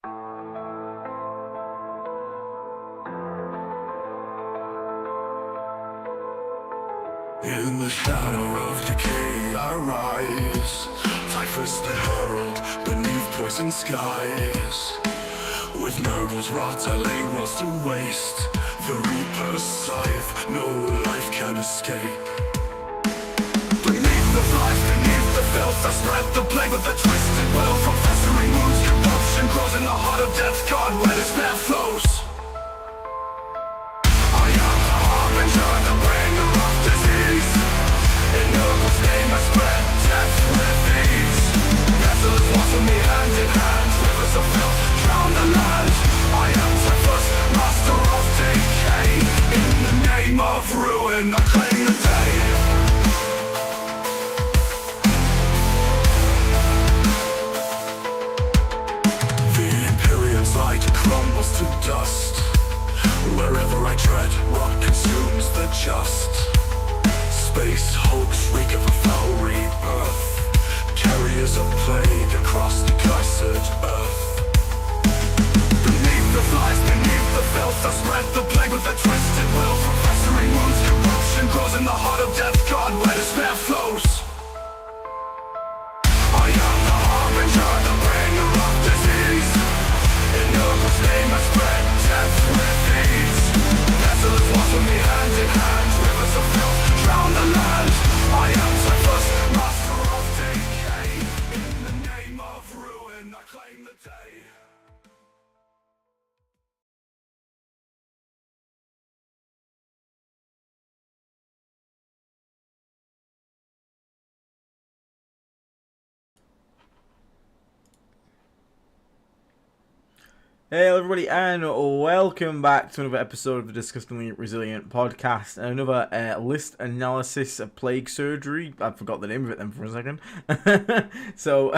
In the shadow of decay I rise, typhus the herald beneath poison skies. With nervous rot I lay worlds to waste. The reaper's scythe, no life can escape. Beneath the flies, beneath the filth I spread the plague with the twisted will. From festering wounds, corruption grows in the heart of death. God, where despair flows. I am the harbinger, the bringer of disease. In Nurgle's name I spread death with ease. Desolate walks with me hand in hand. Rivers of filth drown the land. I am typhus, master of decay. In the name of ruin I claim the day. The Imperium's light crumbles to dust. Wherever I tread, rot consumes the just. Space hulks reek of a foul rebirth. Carriers of plague across the cursed earth. Beneath the flies, beneath the filth I spread the plague with a twisted will. From festering wounds, corruption grows in the heart of death. God, where despair flows. I am the harbinger, the bringer of disease. In Nurgle's name I spread death with ease. Desolate walks with me hand in hand. Rivers of filth drown the land. I am typhus, master of decay. In the name of ruin I claim the day. Hey everybody, and welcome back to another episode of the Disgustingly Resilient podcast, and another list analysis of plague surgery. I forgot the name of it then for a second. So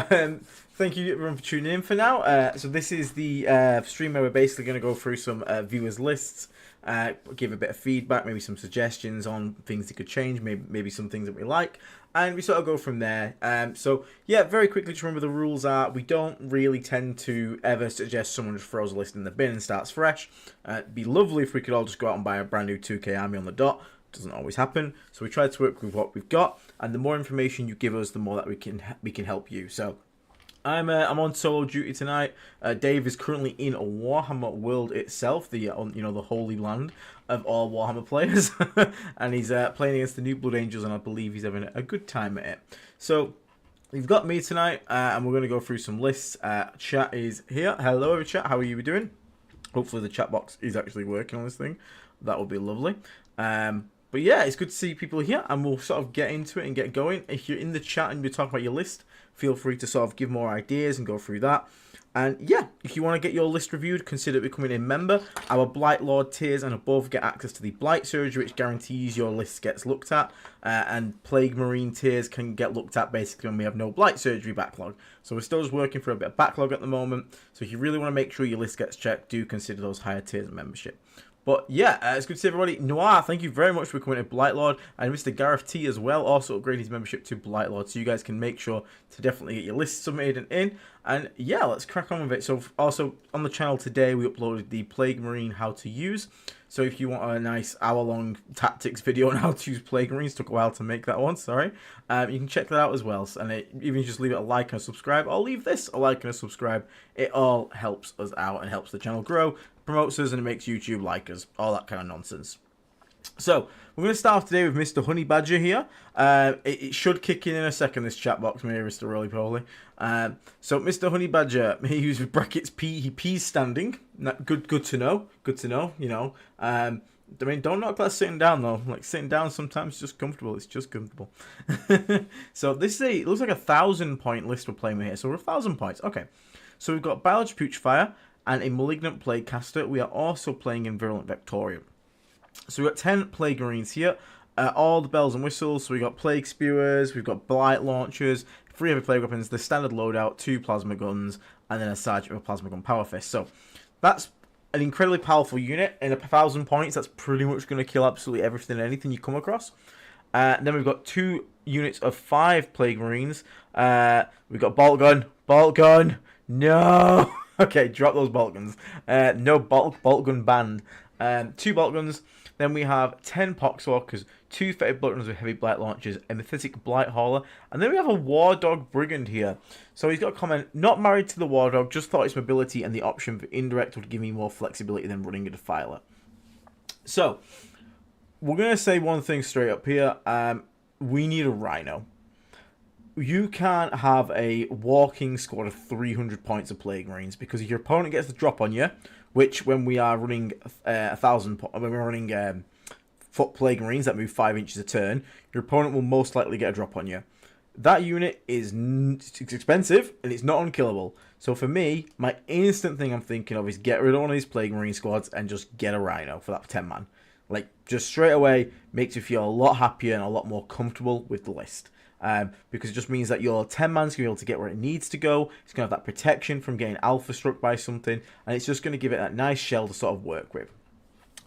thank you everyone for tuning in for now. So this is the stream where we're basically going to go through some viewers lists, give a bit of feedback, maybe some suggestions on things that could change, maybe some things that we like, and we sort of go from there. So yeah, very quickly to remember, the rules are we don't really tend to ever suggest someone just throws a list in the bin and starts fresh. It'd be lovely if we could all just go out and buy a brand new 2K army on the dot. Doesn't always happen, so we try to work with what we've got, and the more information you give us, the more that we can help you. So I'm on solo duty tonight. Dave is currently in Warhammer World itself, the the holy land of all Warhammer players, and he's playing against the New Blood Angels, and I believe he's having a good time at it. So we've got me tonight, and we're going to go through some lists. Chat is here. Hello, chat. How are you doing? Hopefully the chat box is actually working on this thing. That would be lovely. But yeah, it's good to see people here, and we'll sort of get into it and get going. If you're in the chat and you're talking about your list, feel free to sort of give more ideas and go through that. And yeah, if you want to get your list reviewed, consider becoming a member. Our Blight Lord tiers and above get access to the Blight Surgery, which guarantees your list gets looked at. And Plague Marine tiers can get looked at basically when we have no Blight Surgery backlog. So we're still just working for a bit of backlog at the moment. So if you really want to make sure your list gets checked, do consider those higher tiers of membership. But yeah, it's good to see everybody. Noir, thank you very much for coming to Blight Lord. And Mr. Gareth T as well also upgraded his membership to Blight Lord. So you guys can make sure to definitely get your list submitted and in. And yeah, let's crack on with it. So also on the channel today, we uploaded the Plague Marine how to use. So if you want a nice hour-long tactics video on how to use Plague Marines, took a while to make that one, sorry. You can check that out as well. And even just leave it a like and a subscribe, or leave this a like and a subscribe. It all helps us out and helps the channel grow, promotes us, and it makes YouTube like us, all that kind of nonsense. So we're going to start off today with Mr. Honeybadger here. It should kick in a second, this chat box, maybe Mr. Roly-Poly. So Mr. Honeybadger, he uses brackets P, he pees standing. Good to know, you know. I mean, don't knock that sitting down though. Like, sitting down sometimes is just comfortable. It's just comfortable. So this is it looks like 1,000 point list we're playing with here. So we're 1,000 points. Okay. So we've got Biology Putrefire and a Malignant Plague Caster. We are also playing in Virulent Vectorium. So we've got 10 Plague Marines here. All the bells and whistles. So we've got Plague Spewers, we've got Blight Launchers, 3 heavy plague weapons, the standard loadout, 2 plasma guns, and then a Sergeant with a plasma gun power fist. So that's an incredibly powerful unit. In 1,000 points, that's pretty much going to kill absolutely everything and anything you come across. Then we've got 2 units of 5 Plague Marines. We've got Bolt Gun, no! Okay, drop those bolt guns. No bolt gun banned. 2 bolt guns. Then we have 10 Poxwalkers, 2 fetid bolt guns with heavy blight launchers, a mythic blight hauler, and then we have a war dog brigand here. So he's got a comment: not married to the war dog, just thought its mobility and the option for indirect would give me more flexibility than running a defiler. So we're gonna say one thing straight up here. We need a rhino. You can't have a walking squad of 300 points of Plague Marines, because if your opponent gets the drop on you, which when we are running 1,000, when we're running foot Plague Marines that move 5 inches a turn, your opponent will most likely get a drop on you. That unit is expensive and it's not unkillable. So for me, my instant thing I'm thinking of is get rid of one of these Plague Marine squads and just get a Rhino for that 10 man. Like, just straight away makes you feel a lot happier and a lot more comfortable with the list. Because it just means that your 10 man's going to be able to get where it needs to go. It's going to have that protection from getting alpha struck by something, and it's just going to give it that nice shell to sort of work with.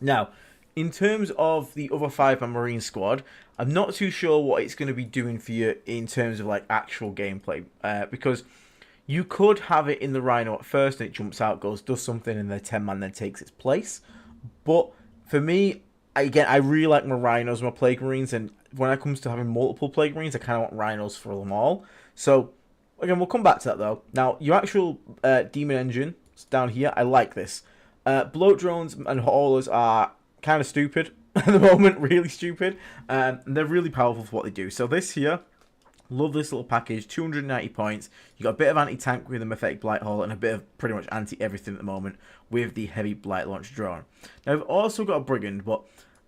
Now, in terms of the other 5-man Marine squad, I'm not too sure what it's going to be doing for you in terms of like actual gameplay, because you could have it in the Rhino at first and it jumps out, does something, and the 10 man then takes its place. But for me, again, I really like my Rhinos and my Plague Marines, and when it comes to having multiple Plague Marines, I kind of want Rhinos for them all. So, again, we'll come back to that, though. Now, your actual Demon Engine down here, I like this. Bloat Drones and Haulers are kind of stupid at the moment, really stupid. And they're really powerful for what they do. So this here, love this little package, 290 points. You got a bit of anti-tank with the Mythic Blight Hauler and a bit of pretty much anti-everything at the moment with the Heavy Blight Launch Drone. Now, we've also got a Brigand, but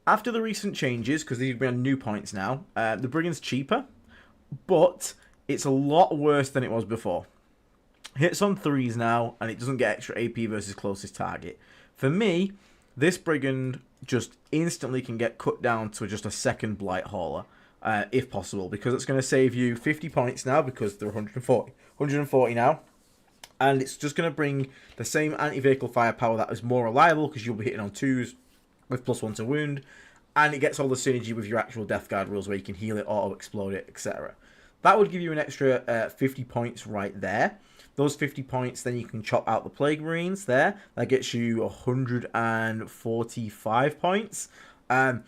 after the recent changes, because these have been on new points now, the Brigand's cheaper, but it's a lot worse than it was before. Hits on 3s now, and it doesn't get extra AP versus closest target. For me, this Brigand just instantly can get cut down to just a second Blight Hauler, if possible, because it's going to save you 50 points now, because they're 140 now. And it's just going to bring the same anti-vehicle firepower that is more reliable, because you'll be hitting on 2s, with +1 to wound, and it gets all the synergy with your actual Death Guard rules where you can heal it, auto-explode it, etc. That would give you an extra 50 points right there. Those 50 points, then you can chop out the Plague Marines there. That gets you 145 points. I'm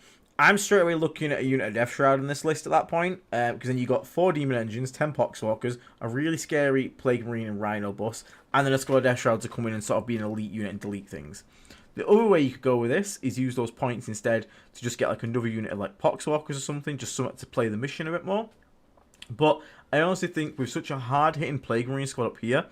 straight away looking at a unit of Death Shroud in this list at that point, because then you got 4 Demon Engines, 10 Poxwalkers, a really scary Plague Marine and Rhino bus, and then a squad of Death Shroud to come in and sort of be an elite unit and delete things. The other way you could go with this is use those points instead to just get like another unit of like Poxwalkers or something, just something to play the mission a bit more. But I honestly think with such a hard-hitting Plague Marine squad up here,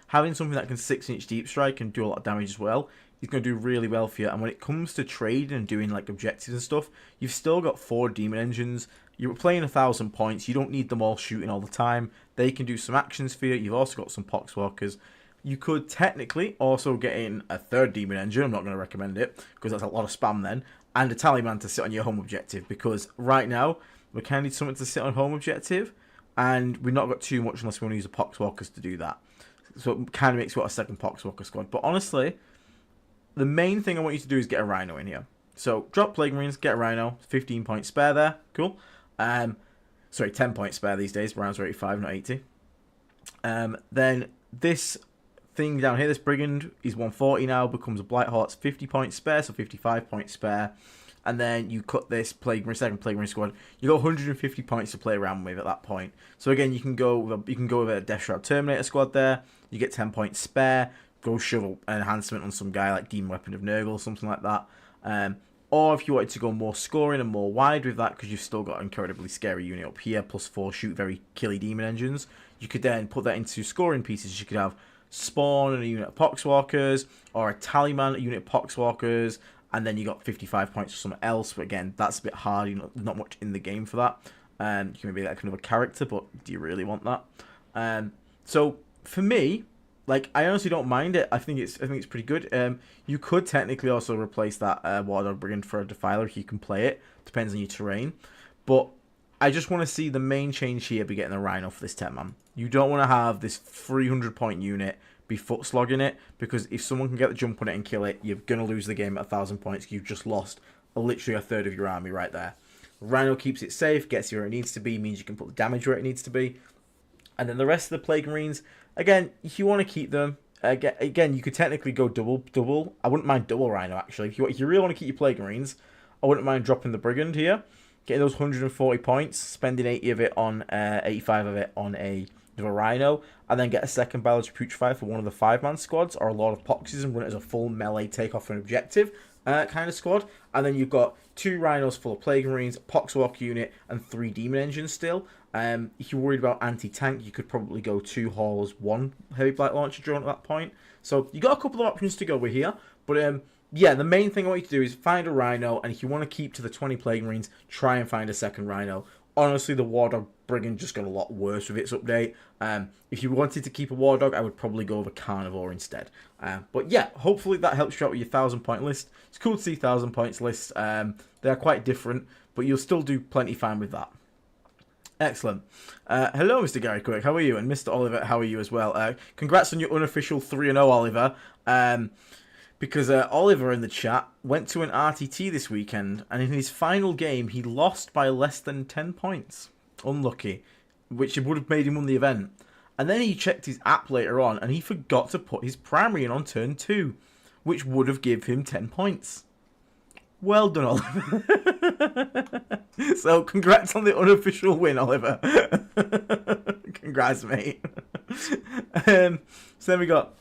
having something that can 6-inch deep strike and do a lot of damage as well is going to do really well for you. And when it comes to trading and doing like objectives and stuff, you've still got 4 Demon Engines. You're playing 1,000 points. You don't need them all shooting all the time. They can do some actions for you. You've also got some Poxwalkers. You could technically also get in a 3rd Demon Engine. I'm not going to recommend it because that's a lot of spam then. And a Tallyman to sit on your home objective, because right now we kind of need something to sit on home objective, and we've not got too much unless we want to use the Poxwalkers to do that. So it kind of makes you a second Poxwalker squad. But honestly, the main thing I want you to do is get a Rhino in here. So drop Plague Marines, get a Rhino, 15 points spare there. Cool. Sorry, 10 points spare these days. Rounds are 85, not 80. Then this thing down here, this Brigand, is 140 now, becomes a Blight Hauler, 50 points spare, so 55 points spare. And then you cut this second Plague Marine squad. You got 150 points to play around with at that point. So again, you can go with a Death Shroud Terminator squad there. You get 10 points spare. Go shove an enhancement on some guy like Demon Weapon of Nurgle or something like that. Or if you wanted to go more scoring and more wide with that, because you've still got an incredibly scary unit up here, +4 shoot very killy Demon Engines, you could then put that into scoring pieces. You could have Spawn and a unit of Poxwalkers, or a Tallyman, a unit of Poxwalkers, and then you got 55 points for something else. But again, that's a bit hard. You know, not much in the game for that. You can maybe like another character, but do you really want that? So for me, like, I honestly don't mind it. I think it's pretty good. You could technically also replace that Wardog Brigand for a Defiler if you can play it. Depends on your terrain. But I just want to see the main change here be getting a Rhino for this 10 man. You don't want to have this 300 point unit be foot slogging it, because if someone can get the jump on it and kill it, you're going to lose the game at 1,000 points. You've just lost literally a third of your army right there. Rhino keeps it safe, gets you where it needs to be, means you can put the damage where it needs to be. And then the rest of the Plague Marines, again, if you want to keep them, Again, you could technically go double. I wouldn't mind double Rhino, actually. If you really want to keep your Plague Marines, I wouldn't mind dropping the Brigand here. Getting those 140 points, spending 80 of it on 85 of it on a Rhino, and then get a second Biology Putrefy for one of the 5-man squads, or a lot of Poxes, and run it as a full melee take off an objective kind of squad. And then you've got 2 Rhinos full of Plague Marines, Poxwalk unit, and 3 Demon Engines still. If you're worried about anti-tank, you could probably go 2 Haulers, 1 Heavy Blight Launcher drone at that point. So you got a couple of options to go with here, but yeah, the main thing I want you to do is find a Rhino, and if you want to keep to the 20 Plague Marines, try and find a second Rhino. Honestly, the War Dog Brigand just got a lot worse with its update. If you wanted to keep a War Dog, I would probably go with a Carnivore instead. But yeah, hopefully that helps you out with your 1,000-point list. It's cool to see 1,000 points lists. They are quite different, but you'll still do plenty fine with that. Excellent. Hello, Mr. Gary Quick. How are you? And Mr. Oliver, how are you as well? Congrats on your unofficial 3-0, Oliver. Because Oliver in the chat went to an RTT this weekend, and in his final game, he lost by less than 10 points. Unlucky. Which would have made him win the event. And then he checked his app later on, and he forgot to put his primary in on turn 2, which would have given him 10 points. Well done, Oliver. So, congrats on the unofficial win, Oliver. Congrats, mate. So then we got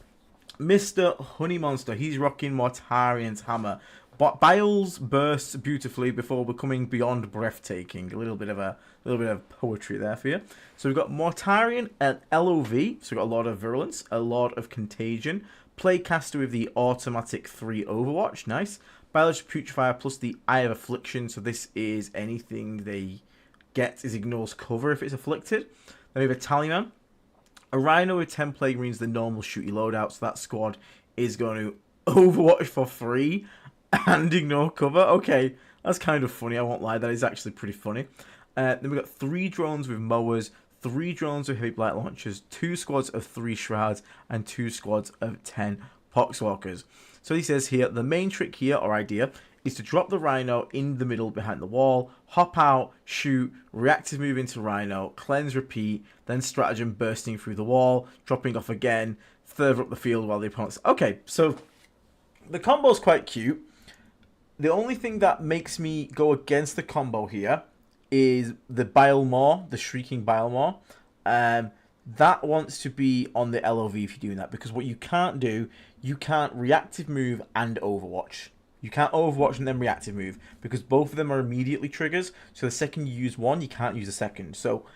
Mr. Honey Monster. He's rocking Mortarian's hammer. But Biles bursts beautifully before becoming beyond breathtaking. A little bit of poetry there for you. So we've got Mortarian and LOV. So we've got a lot of virulence, a lot of contagion. Playcaster with the automatic 3 Overwatch. Nice. Biology Putrefier plus the Eye of Affliction. So this is anything they get is ignores cover if it's afflicted. Then we have a Tallyman. A Rhino with 10 Plague Marines, the normal shooty loadout. So that squad is going to Overwatch for free and ignore cover. Okay, that's kind of funny. I won't lie. That is actually pretty funny. Then we've got 3 drones with mowers, 3 drones with heavy blight launchers, 2 squads of 3 shrouds, and 2 squads of 10 poxwalkers. So he says here, the main trick here, or idea, is to drop the Rhino in the middle behind the wall, hop out, shoot, reactive move into Rhino, cleanse, repeat, then stratagem bursting through the wall, dropping off again, further up the field while the opponent's... Okay, so the combo's quite cute. The only thing that makes me go against the combo here is the Bilemaw, the Shrieking Bilemaw. That wants to be on the LOV if you're doing that, because what you can't do, you can't reactive move and Overwatch. You can't Overwatch and then reactive move, because both of them are immediately triggers, so the second you use one, you can't use the second. So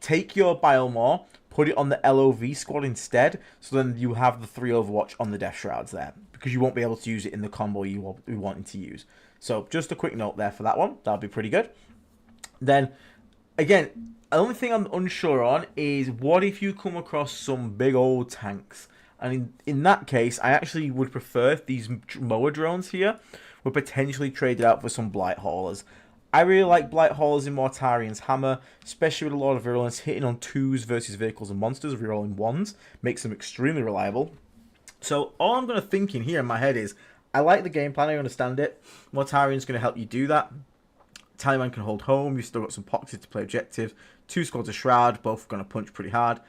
take your Bilemaw, put it on the LOV squad instead, so then you have the 3 Overwatch on the Death Shrouds there, because you won't be able to use it in the combo you wanting to use. So just a quick note there for that one. That'll be pretty good. Then, again, the only thing I'm unsure on is what if you come across some big old tanks? And in that case, I actually would prefer if these mower drones here were potentially traded out for some blight haulers. I really like blight haulers in Mortarian's hammer, especially with a lot of virulence. Hitting on 2s versus vehicles and monsters, rerolling 1s, makes them extremely reliable. So all I'm going to think in here in my head is, I like the game plan, I understand it. Mortarian's going to help you do that. Tallyman can hold home, you've still got some poxes to play objective. 2 squads of Shroud, both going to punch pretty hard.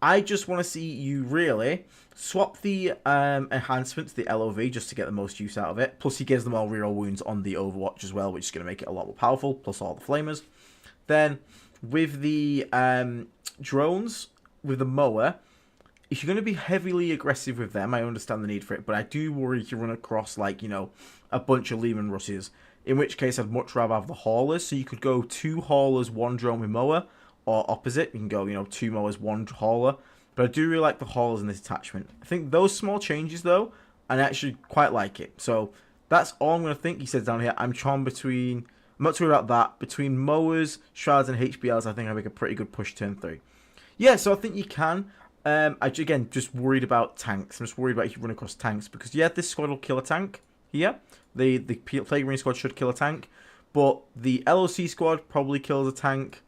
I just want to see you really swap the enhancements, the LOV, just to get the most use out of it. Plus he gives them all reroll wounds on the Overwatch as well, which is going to make it a lot more powerful, plus all the flamers. Then with the drones, with the mower, if you're going to be heavily aggressive with them, I understand the need for it, but I do worry if you run across, like, you know, a bunch of Lehman Russes, in which case I'd much rather have the haulers. So you could go 2 haulers, 1 drone with mower, or opposite, you can go, you know, 2 mowers, 1 hauler. But I do really like the haulers in this attachment. I think those small changes, though, I actually quite like it. So that's all I'm going to think. He says down here, I'm torn between, I'm not too worried about that, between mowers, shrouds, and HBLs, I think I make a pretty good push turn 3. Yeah, so I think you can. Again, just worried about tanks. I'm just worried about if you run across tanks, because yeah, this squad will kill a tank here. The Plague Marine squad should kill a tank, but the LOC squad probably kills a tank.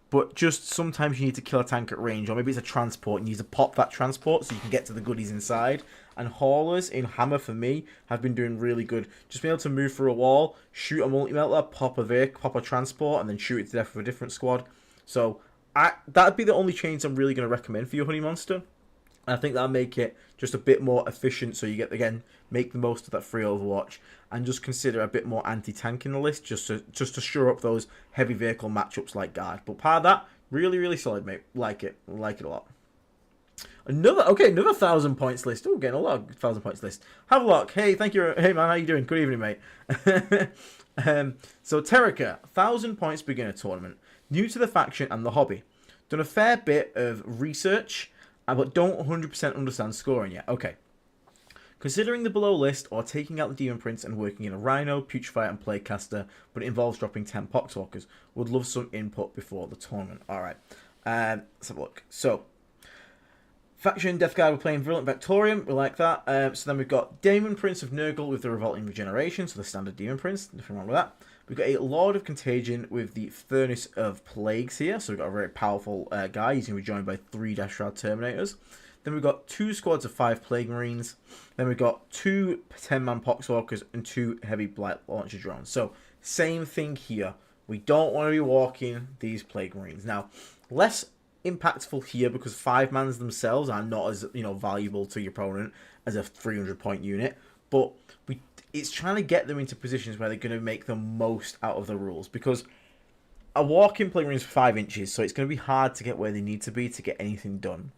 But just sometimes you need to kill a tank at range, or maybe it's a transport, and you need to pop that transport so you can get to the goodies inside. And haulers in Hammer, for me, have been doing really good. Just being able to move through a wall, shoot a multi-melter, pop a transport, and then shoot it to death with a different squad. So that'd be the only change I'm really going to recommend for your Honey Monster. And I think that'll make it just a bit more efficient, so you get, again, make the most of that free Overwatch, and just consider a bit more anti-tank in the list, just to shore up those heavy vehicle matchups like guard. But part of that, really, really solid, mate. Like it a lot. Another 1,000 points list. Oh, getting a lot of 1,000 points list. Have a look. Hey, thank you. Hey man, how you doing? Good evening, mate. So Terkica, 1,000 points beginner tournament. New to the faction and the hobby. Done a fair bit of research, but don't 100% understand scoring yet. Okay. Considering the below list, or taking out the Demon Prince and working in a Rhino, Putrifier and Plaguecaster, but it involves dropping 10 Poxwalkers. Would love some input before the tournament. Alright. Let's have a look. So, Faction Death Guard, we're playing Virulent Vectorium, we like that. So then we've got Demon Prince of Nurgle with the Revolting Regeneration, so the standard Demon Prince, nothing wrong with that. We've got a Lord of Contagion with the Furnace of Plagues here, so we've got a very powerful guy. He's going to be joined by 3 Shroud Terminators. Then we've got 2 squads of 5 Plague Marines. Then we've got 2 10-man Poxwalkers and 2 Heavy Blight Launcher Drones. So, same thing here. We don't want to be walking these Plague Marines. Now, less impactful here because 5-mans themselves are not as, valuable to your opponent as a 300-point unit, but it's trying to get them into positions where they're going to make the most out of the rules, because a walking Plague Marine is 5 inches, so it's going to be hard to get where they need to be to get anything done.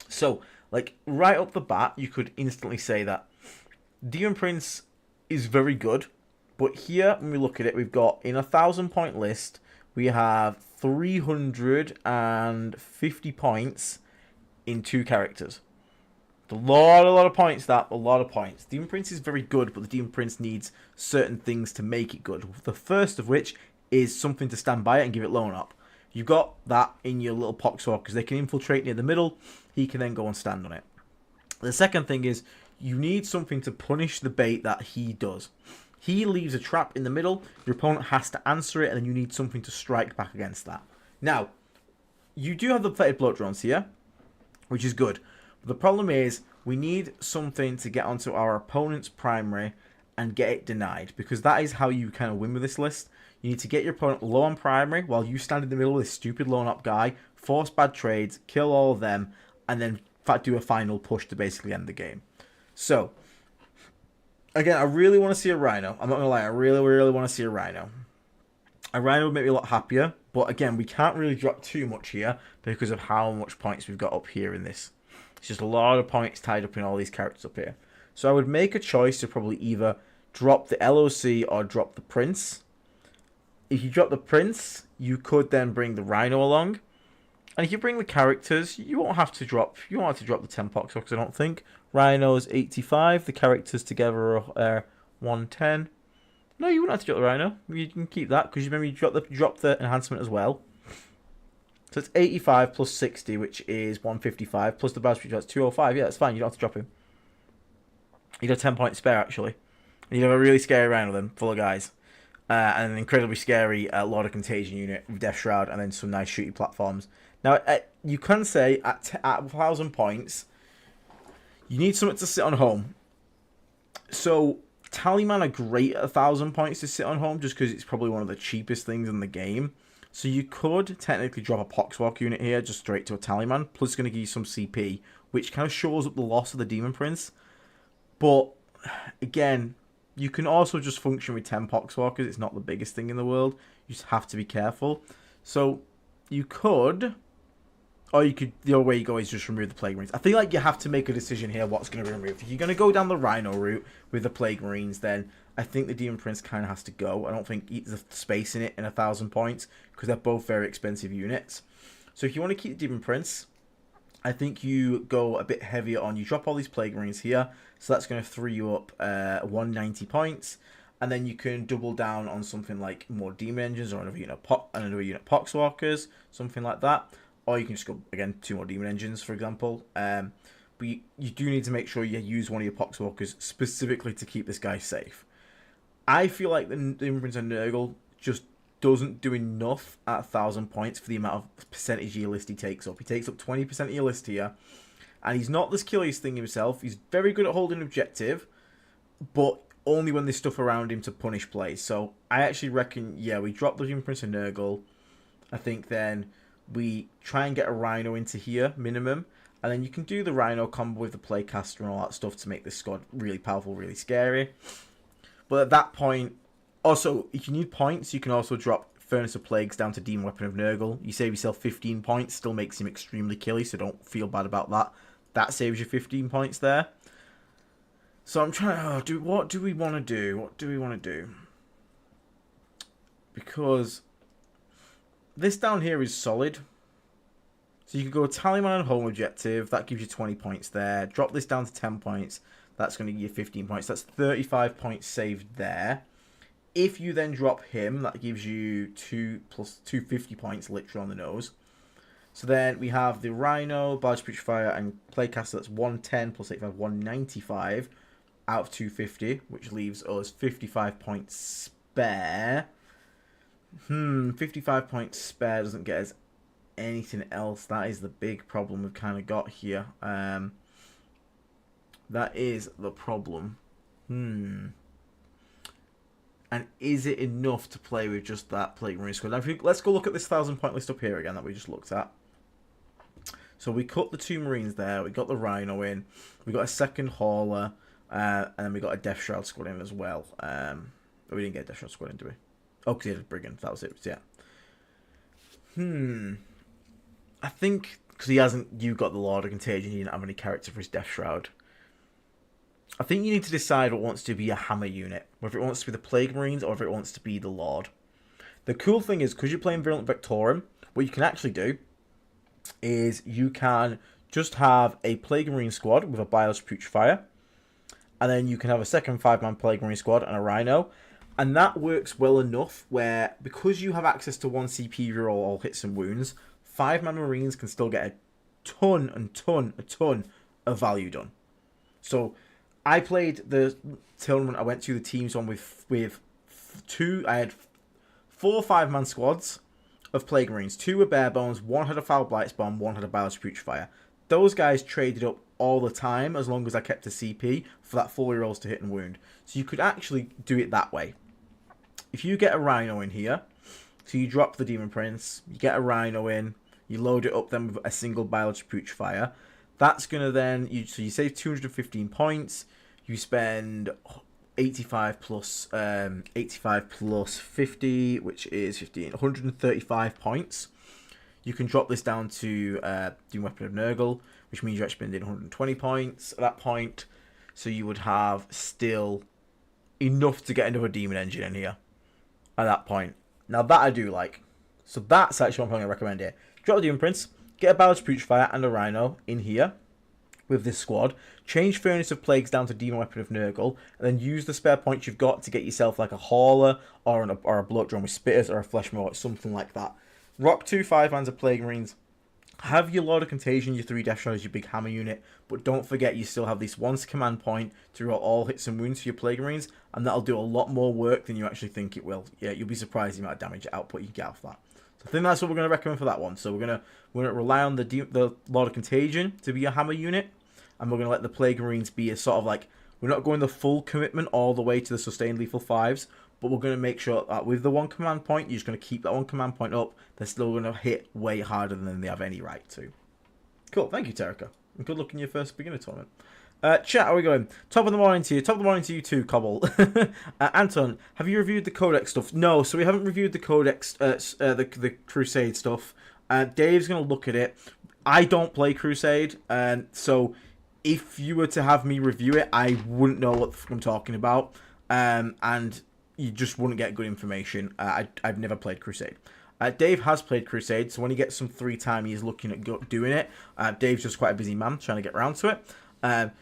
So, like, right up the bat, you could instantly say that Demon Prince is very good, but here, when we look at it, we've got, in a 1,000-point list, we have 350 points in 2 characters. A lot of points, a lot of points. Demon Prince is very good, but the Demon Prince needs certain things to make it good. The first of which is something to stand by it and give it loan up. You've got that in your little Poxwalkers, because they can infiltrate near the middle. He can then go and stand on it. The second thing is, you need something to punish the bait that he does. He leaves a trap in the middle, your opponent has to answer it, and then you need something to strike back against that. Now, you do have the plated bloat drones here, which is good. But the problem is, we need something to get onto our opponent's primary and get it denied, because that is how you kind of win with this list. You need to get your opponent low on primary while you stand in the middle with this stupid lone up guy, force bad trades, kill all of them, and then do a final push to basically end the game. So, again, I really want to see a Rhino. I'm not going to lie, I really want to see a Rhino. A Rhino would make me a lot happier, but again, we can't really drop too much here because of how much points we've got up here in this. It's just a lot of points tied up in all these characters up here. So I would make a choice to probably either drop the LOC or drop the Prince. If you drop the Prince, you could then bring the Rhino along. And if you bring the characters, you won't have to drop the 10 Poxwalkers, I don't think. Rhino's 85, the characters together are 110. No, you wouldn't have to drop the Rhino. You can keep that, because remember you drop the enhancement as well. So it's 85 plus 60, which is 155, plus the Badverick, that's 205. Yeah, that's fine, you don't have to drop him. You'd have 10 points spare, actually. And you'd have a really scary Rhino then, full of guys. And an incredibly scary Lord of Contagion unit with Death Shroud, and then some nice shooty platforms. Now, you can say at 1,000 points, you need something to sit on home. So, Tallyman are great at 1,000 points to sit on home, just because it's probably one of the cheapest things in the game. So you could technically drop a Poxwalk unit here, just straight to a Tallyman, plus it's going to give you some CP, which kind of shores up the loss of the Demon Prince. But, again, you can also just function with 10 Poxwalkers. It's not the biggest thing in the world. You just have to be careful. So, you could, or you could, the other way you go is just remove the Plague Marines. I feel like you have to make a decision here what's going to be removed. If you're going to go down the Rhino route with the Plague Marines, then I think the Demon Prince kind of has to go. I don't think there's space in it in 1,000 points, because they're both very expensive units. So if you want to keep the Demon Prince, I think you go a bit heavier on, you drop all these Plague Marines here, so that's going to free you up 190 points, and then you can double down on something like more Demon Engines or another unit Poxwalkers, something like that. Or you can just go, again, 2 more Demon Engines, for example. But you do need to make sure you use one of your Poxwalkers specifically to keep this guy safe. I feel like the Demon Prince and Nurgle just doesn't do enough at 1,000 points for the amount of percentage of your list he takes up. He takes up 20% of your list here. And he's not the skilliest thing himself. He's very good at holding objective, but only when there's stuff around him to punish plays. So I actually reckon, yeah, we drop the Demon Prince and Nurgle. I think then we try and get a Rhino into here, minimum. And then you can do the Rhino combo with the Playcaster and all that stuff to make this squad really powerful, really scary. But at that point, also, if you need points, you can also drop Furnace of Plagues down to Demon Weapon of Nurgle. You save yourself 15 points, still makes him extremely killy, so don't feel bad about that. That saves you 15 points there. So I'm trying to... what do we want to do? What do we want to do? Because this down here is solid. So you could go Tallyman and Home Objective. That gives you 20 points there. Drop this down to 10 points. That's going to give you 15 points. That's 35 points saved there. If you then drop him, that gives you 2 plus 250 points literally on the nose. So then we have the Rhino, Barge Putrefier, and Playcaster. That's 110 plus 85, 195 out of 250, which leaves us 55 points spare. 55 points spare doesn't get us anything else. That is the big problem we've kind of got here. That is the problem. And is it enough to play with just that Plague Marine squad? Now, let's go look at this 1,000 point list up here again that we just looked at. So we cut the 2 Marines there. We got the Rhino in. We got a second Hauler. And then we got a Death Shroud squad in as well. We didn't get a Death Shroud squad in, did we? Oh, because he had a Brigand. That was it. Yeah. I think because he hasn't... You got the Lord of Contagion. He didn't have any character for his Death Shroud. I think you need to decide what wants to be a hammer unit. Whether it wants to be the Plague Marines or whether it wants to be the Lord. The cool thing is, because you're playing Virulent Vectorum, what you can actually do is you can just have a Plague Marine squad with a Bios Putrefier. And then you can have a second 5-man Plague Marine squad and a Rhino. And that works well enough where, because you have access to 1 CP roll all hits and wounds, 5-man Marines can still get a ton of value done. So I played the tournament I went to, the teams on with 2. I had 4 5-man squads of Plague Marines. 2 were bare bones, 1 had a Foul Blights Bomb, 1 had a Bios Putrefier. Those guys traded up all the time as long as I kept a CP for that 4 rolls to hit and wound. So you could actually do it that way. If you get a Rhino in here, so you drop the Demon Prince, you get a Rhino in, you load it up then with a single Biology Putrefier, that's going to then... So you save 215 points, you spend 85 plus 50, which is 135 points. You can drop this down to Demon Weapon of Nurgle, which means you're actually spending 120 points at that point. So you would have still enough to get another Demon Engine in here at that point. Now that I do like. So that's actually what I'm going to recommend here. Drop the Demon Prince, get a Balanced Putrefier and a Rhino in here with this squad. Change Furnace of Plagues down to Demon Weapon of Nurgle, and then use the spare points you've got to get yourself like a Hauler or a Bloat Drone with Spitters or a Flesh Moat, something like that. Rock 2 5-mans of Plague Marines. Have your Lord of Contagion, your 3 Death Shadows, your big hammer unit, but don't forget you still have this 1 command point to roll all hits and wounds for your Plague Marines, and that'll do a lot more work than you actually think it will. Yeah, you'll be surprised the amount of damage output you get off that. So I think that's what we're going to recommend for that one. So we're going to rely on the Lord of Contagion to be a hammer unit, and we're going to let the Plague Marines be a sort of like, we're not going the full commitment all the way to the sustained lethal 5s, but we're going to make sure that with the 1 command point, you're just going to keep that 1 command point up. They're still going to hit way harder than they have any right to. Cool, thank you, Terkica. And good luck in your first beginner tournament. Chat, how are we going? Top of the morning to you. Top of the morning to you too, Cobble. Anton, have you reviewed the Codex stuff? No, so we haven't reviewed the Codex, the Crusade stuff. Dave's going to look at it. I don't play Crusade, so if you were to have me review it, I wouldn't know what I'm talking about. And you just wouldn't get good information. I've never played Crusade. Dave has played Crusade, so when he gets some free time, he's looking at doing it. Dave's just quite a busy man trying to get around to it.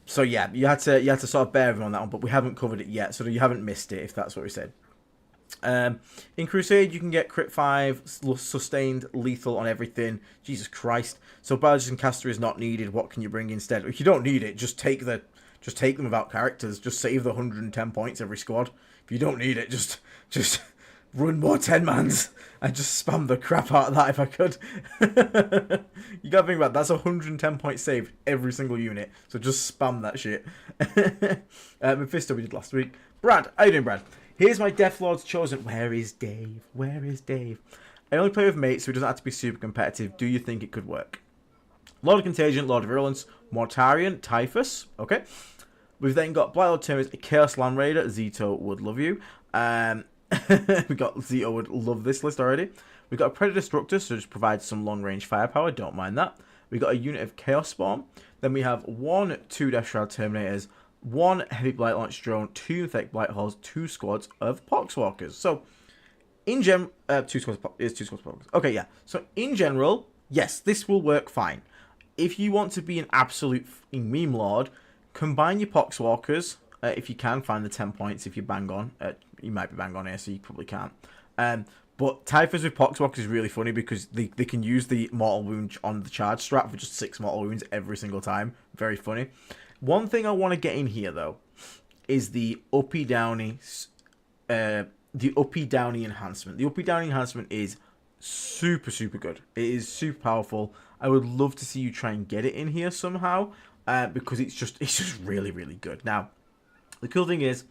So yeah, you had to sort of bear with him on that one, but we haven't covered it yet, so you haven't missed it if that's what we said. In Crusade, you can get crit 5, sustained lethal on everything. Jesus Christ! So Biologist and Caster is not needed. What can you bring instead? If you don't need it, just take them without characters. Just save the 110 points every squad. If you don't need it, just run more 10-mans and just spam the crap out of that if I could. You gotta think about it, that's 110 points saved every single unit, so just spam that shit. Mephisto we did last week. Brad, how you doing, Brad? Here's my Death Lord's Chosen. Where is Dave? Where is Dave? I only play with mates, so it doesn't have to be super competitive. Do you think it could work? Lord of Contagion, Lord of Virulence, Mortarion, Typhus. Okay. We've then got Blight Lord Terminus, Chaos Land Raider. Zito would love you. We got Zito would love this list already. We've got a Predator Destructor, so just provides some long range firepower. Don't mind that. We got a unit of Chaos Spawn. Then we have 2 Death Shroud Terminators, 1 Heavy Blight Launch Drone, 2 Thick Blight Hulls, 2 squads of Poxwalkers. So, in general, 2 squads of Poxwalkers. Okay, yeah. So, in general, yes, this will work fine. If you want to be an absolute meme lord, combine your Poxwalkers, if you can, find the 10 points if you bang on. You might be bang on here, so you probably can't. But Typhus with Poxwalkers is really funny because they can use the Mortal Wound on the charge strat for just 6 Mortal Wounds every single time. Very funny. One thing I want to get in here, though, is the Uppy Downy enhancement. The Uppy Downy enhancement is super, super good. It is super powerful. I would love to see you try and get it in here somehow, because it's just really, really good. Now, the cool thing is,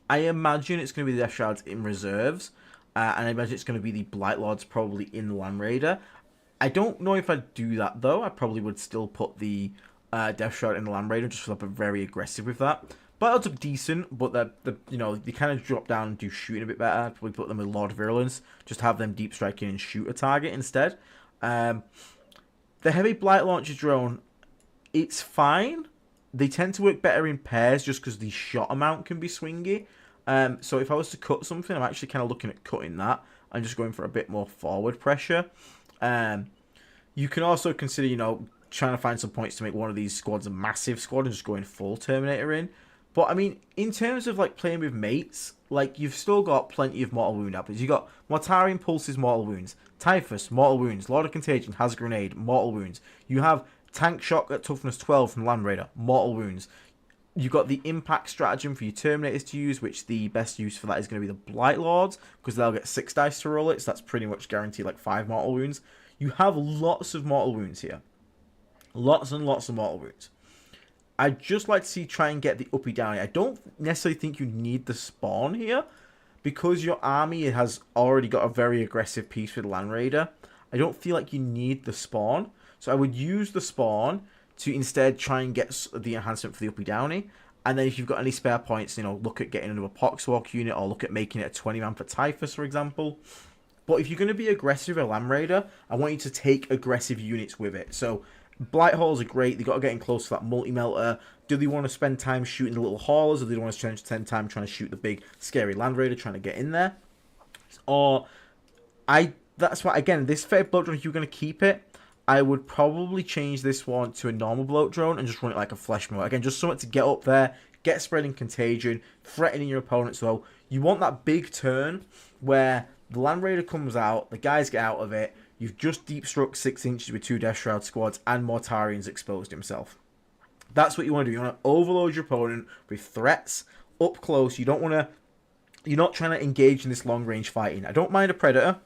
I imagine it's going to be the Death Shrouds in reserves, and I imagine it's going to be the Blight Lords probably in the Land Raider. I don't know if I'd do that, though. I probably would still put the Death Shroud in the Land Raider, just so I'm very aggressive with that. Blight Lords are decent, but they kind of drop down and do shooting a bit better. I'd probably put them with Lord of Virulence, just have them deep striking and shoot a target instead. The Heavy Blight Launcher Drone, it's fine. They tend to work better in pairs just because the shot amount can be swingy. So if I was to cut something, I'm actually kind of looking at cutting that and just going for a bit more forward pressure. You can also consider, trying to find some points to make one of these squads a massive squad and just going full Terminator in. But, I mean, in terms of, playing with mates, you've still got plenty of Mortal Wound apples. You've got Mortarion Pulses, Mortal Wounds. Typhus, Mortal Wounds. Lord of Contagion has Grenade, Mortal Wounds. You have Tank Shock at Toughness 12 from Land Raider, Mortal Wounds. You've got the Impact Stratagem for your Terminators to use, which the best use for that is going to be the Blight Lords, because they'll get 6 dice to roll it, so that's pretty much guaranteed 5 Mortal Wounds. You have lots of Mortal Wounds here. Lots and lots of Mortal Wounds. I'd just like to see try and get the Uppy Downy. I don't necessarily think you need the spawn here, because your army has already got a very aggressive piece with Land Raider. I don't feel like you need the spawn, so I would use the spawn to instead try and get the enhancement for the Uppy Downy. And then if you've got any spare points, look at getting another Poxwalk unit, or look at making it a 20-man for Typhus, for example. But if you're going to be aggressive with a Land Raider, I want you to take aggressive units with it. So Blight Halls are great. They've got to get in close to that multi-melter. Do they want to spend time shooting the little haulers, or do they want to spend time trying to shoot the big, scary Land Raider trying to get in there? Or, that's why, again, this Fated Bloat Drone, if you're going to keep it, I would probably change this one to a normal bloat drone and just run it like a flesh mode. Again, just something to get up there, get spreading contagion, threatening your opponents. Though you want that big turn where the Land Raider comes out, the guys get out of it, you've just deep struck 6 inches with 2 Death Shroud squads, and Mortarion's exposed himself. That's what you want to do. You want to overload your opponent with threats up close. You don't want to. You're not trying to engage in this long range fighting. I don't mind a Predator.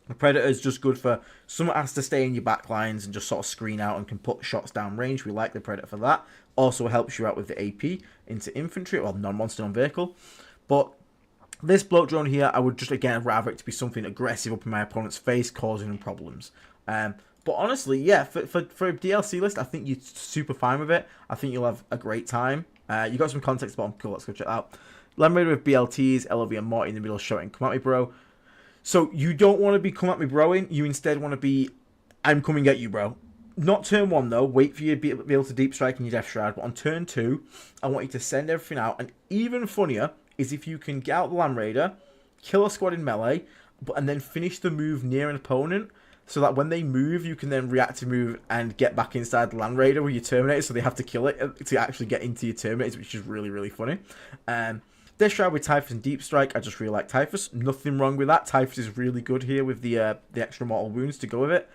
The Predator is just good for someone has to stay in your back lines and just sort of screen out and can put shots down range. We like the Predator for that. Also helps you out with the AP into infantry, well, non-monster, non-vehicle. But this bloat drone here, I would just, again, rather it to be something aggressive up in my opponent's face, causing them problems. But honestly, yeah, for a DLC list, I think you're super fine with it. I think you'll have a great time. You got some context bottom. Cool, let's go check that out. Land Raider with BLTs, LOV and Morty in the middle shouting, come at me, bro. So you don't want to be come at me broing, you instead want to be I'm coming at you, bro. Not turn 1 though, wait for you to be able to deep strike in your Death Shroud, but on turn 2, I want you to send everything out, and even funnier is if you can get out the Land Raider, kill a squad in melee, and then finish the move near an opponent, so that when they move, you can then react to move and get back inside the Land Raider with your Terminator, so they have to kill it to actually get into your Terminators, which is really, really funny. Death Shroud with Typhus and Deep Strike, I just really like Typhus. Nothing wrong with that. Typhus is really good here with the extra Mortal Wounds to go with it.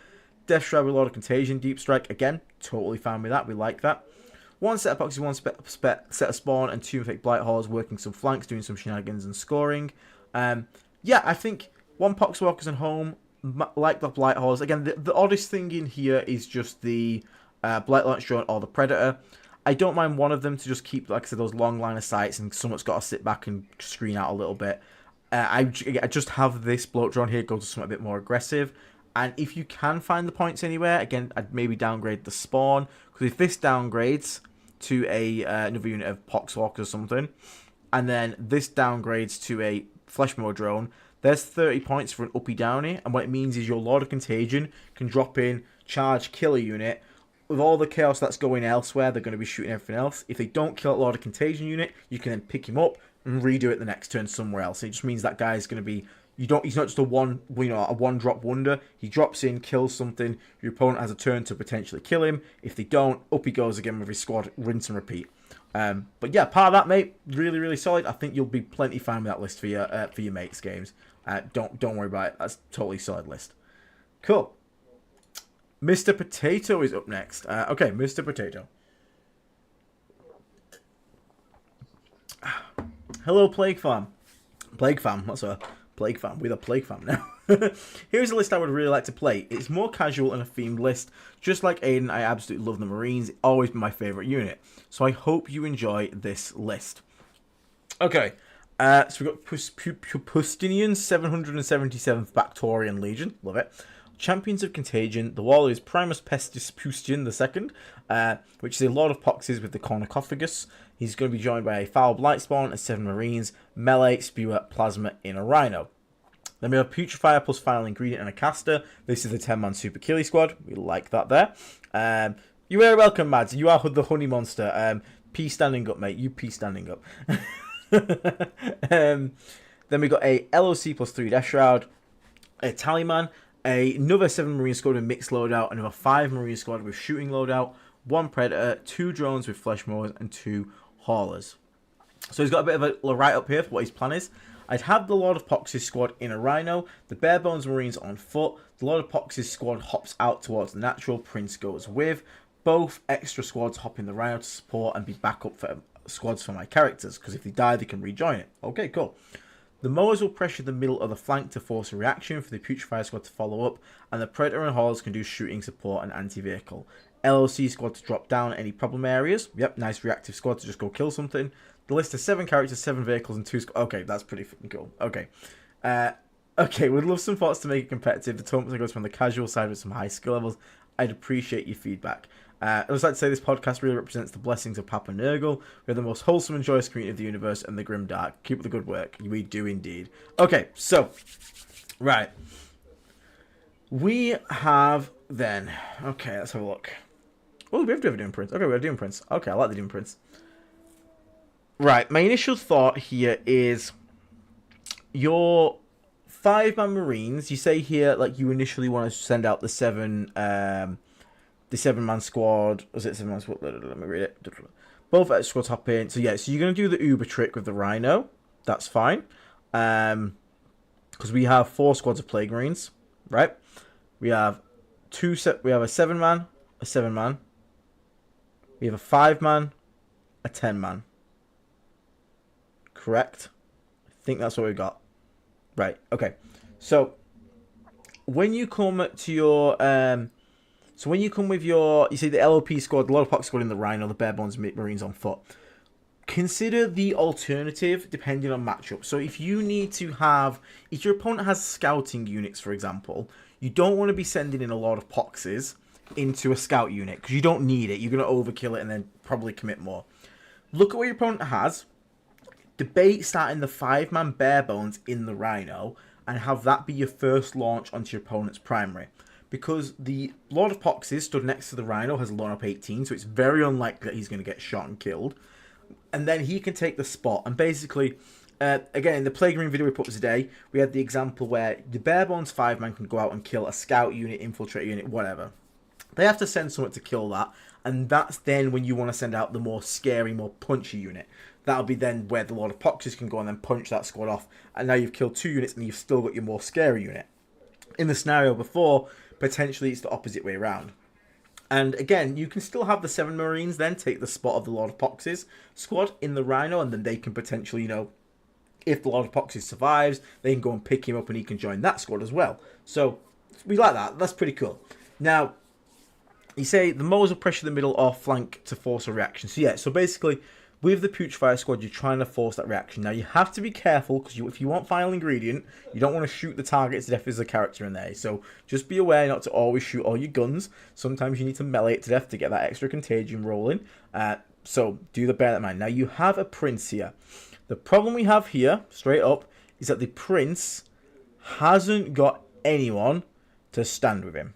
Death Shroud with Lord of Contagion, Deep Strike, again, totally fine with that. We like that. 1 set of Proxy, 1 set of Spawn, and 2 Fake Blight Halls, working some flanks, doing some shenanigans and scoring. Yeah, I think 1 Poxwalkers and home, like the Blight Halls. Again, the oddest thing in here is just the Blight Launch Drone or the Predator. I don't mind one of them to just keep, like I said, those long line of sights, and someone's got to sit back and screen out a little bit. I just have this bloat drone here go to something a bit more aggressive. And if you can find the points anywhere, again, I'd maybe downgrade the spawn. Because if this downgrades to another unit of Poxwalkers or something, and then this downgrades to a Fleshmoor drone, there's 30 points for an uppy downy. And what it means is your Lord of Contagion can drop in, charge, kill a unit. With all the chaos that's going elsewhere, they're going to be shooting everything else. If they don't kill a Lord of Contagion unit, you can then pick him up and redo it the next turn somewhere else. It just means that guy's going to be... he's not just a one-drop wonder. He drops in, kills something. Your opponent has a turn to potentially kill him. If they don't, up he goes again with his squad. Rinse and repeat. But yeah, part of that, mate, really, really solid. I think you'll be plenty fine with that list for your mates' games. Don't worry about it. That's a totally solid list. Cool. Mr. Potato is up next. Okay, Mr. Potato. Hello, Plague Farm. Plague Fam, that's a Plague Fam. We're the Plague Fam now. Here's a list I would really like to play. It's more casual and a themed list. Just like Aiden, I absolutely love the Marines. Always been my favourite unit. So I hope you enjoy this list. Okay, so we've got Pustinian's 777th Bactorian Legion. Love it. Champions of Contagion. The Warlord is Primus Pestis Pustian II, which is a Lord of Poxes with the Cornucophagus. He's going to be joined by a Foul Blightspawn and 7 Marines, Melee, Spewer, Plasma in a Rhino. Then we have Putrefier plus Final Ingredient and a Caster. This is the 10-man Super Killy Squad. We like that there. You're very welcome, Mads. You are the Honey Monster. P standing up, mate. You P standing up. Then we got a LOC plus 3 Death Shroud, a Tallyman, another 7 Marine Squad with mixed loadout, another 5 Marine Squad with shooting loadout, 1 Predator, 2 drones with Fleshmoors, and 2 Haulers. So he's got a bit of a write-up here for what his plan is. I'd have the Lord of Pox's squad in a Rhino, the Bare Bones Marines on foot, the Lord of Pox's squad hops out towards the natural, Prince goes with, both extra squads hop in the Rhino to support and be backup for squads for my characters, because if they die they can rejoin it. Okay, cool. The Mowers will pressure the middle of the flank to force a reaction for the Putrefier squad to follow up, and the Predator and Haulers can do shooting, support, and anti-vehicle. LOC squad to drop down any problem areas. Yep, nice reactive squad to just go kill something. The list of 7 characters, 7 vehicles, and 2 squads. Okay, that's pretty fucking cool. Okay. Okay, we'd love some thoughts to make it competitive. The tournament goes from the casual side with some high skill levels. I'd appreciate your feedback. I'd also like to say this podcast really represents the blessings of Papa Nurgle. We're the most wholesome and joyous community of the universe and the grim dark. Keep up the good work. We do indeed. Okay, so, right. We have then, okay, let's have a look. Oh, we have to have a Doom Prince. Okay, we have Doom Prince. Okay, I like the Doom Prince. Right, my initial thought here is your 5-man Marines. You say here, like, you initially want to send out the 7-man squad. Was it 7-man squad? Let me read it. Both squads hop in. So, yeah, so you're going to do the Uber trick with the Rhino. That's fine. Because we have 4 squads of Plague Marines, right? We have we have a 7-man, a 7-man. We have a 5-man, a 10-man. Correct? I think that's what we've got. Right, okay. So, when you come to your... so, when you come with your... You see the LOP squad, the Lord of Pox squad in the Rhino, the Bare Bones Marines on foot. Consider the alternative depending on matchup. So, if you need to have... If your opponent has scouting units, for example, you don't want to be sending in a lot of Poxes into a scout unit because you don't need it. You're going to overkill it and then probably commit more. Look at what your opponent has. Debate starting the 5-man Bare Bones in the Rhino and have that be your first launch onto your opponent's primary. Because the Lord of Poxes stood next to the Rhino has a lone up 18, so it's very unlikely that he's going to get shot and killed. And then he can take the spot. And basically, again, in the Plague Marine video we put today, we had the example where the Bare Bones 5-man can go out and kill a scout unit, infiltrate unit, whatever. They have to send someone to kill that. And that's then when you want to send out the more scary, more punchy unit. That'll be then where the Lord of Poxes can go and then punch that squad off. And now you've killed 2 units and you've still got your more scary unit. In the scenario before, potentially it's the opposite way around. And again, you can still have the 7 Marines then take the spot of the Lord of Poxes squad in the Rhino. And then they can potentially, you know, if the Lord of Poxes survives, they can go and pick him up and he can join that squad as well. So, we like that. That's pretty cool. Now, you say the Mowers will pressure the middle or flank to force a reaction. So yeah, so basically... with the Putrefire squad, you're trying to force that reaction. Now, you have to be careful, because if you want final ingredient, you don't want to shoot the target to death as a character in there. So just be aware not to always shoot all your guns. Sometimes you need to melee it to death to get that extra contagion rolling. So do bear that in mind. Now, you have a prince here. The problem we have here, straight up, is that the prince hasn't got anyone to stand with him.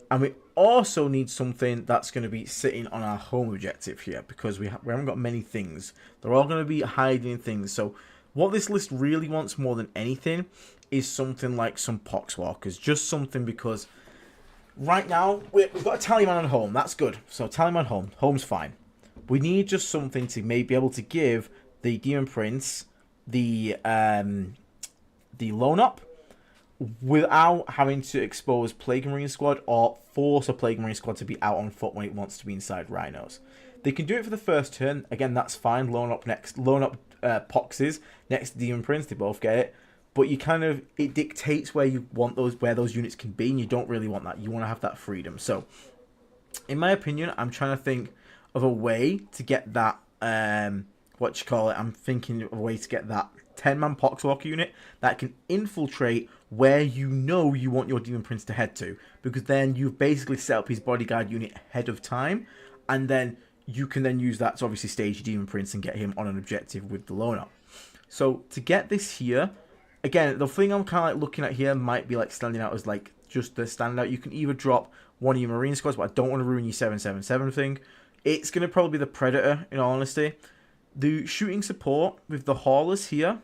And we also need something that's going to be sitting on our home objective here, because we haven't got many things. They're all going to be hiding things. So what this list really wants more than anything is something like some Poxwalkers. Just something, because right now we've got a Tallyman on home. That's good. So Tallyman home. Home's fine. We need just something to maybe be able to give the Demon Prince the Lone Up without having to expose Plague Marine Squad or force a Plague Marine Squad to be out on foot when it wants to be inside Rhinos. They can do it for the first turn. Again, that's fine. Lone Up Poxes next to Demon Prince. They both get it. But you kind of, it dictates where you want where those units can be, and you don't really want that. You want to have that freedom. So, in my opinion, I'm trying to think of a way to get that, I'm thinking of a way to get that 10-man Poxwalker unit that can infiltrate where you know you want your Demon Prince to head to, because then you've basically set up his bodyguard unit ahead of time, and then you can then use that to obviously stage your Demon Prince and get him on an objective with the Lone Up. So to get this here, again, the thing I'm kind of like looking at here might be like standing out as like just the standout. You can either drop one of your Marine squads, but I don't want to ruin your 777 thing. It's going to probably be the Predator, in all honesty. The shooting support with the Haulers here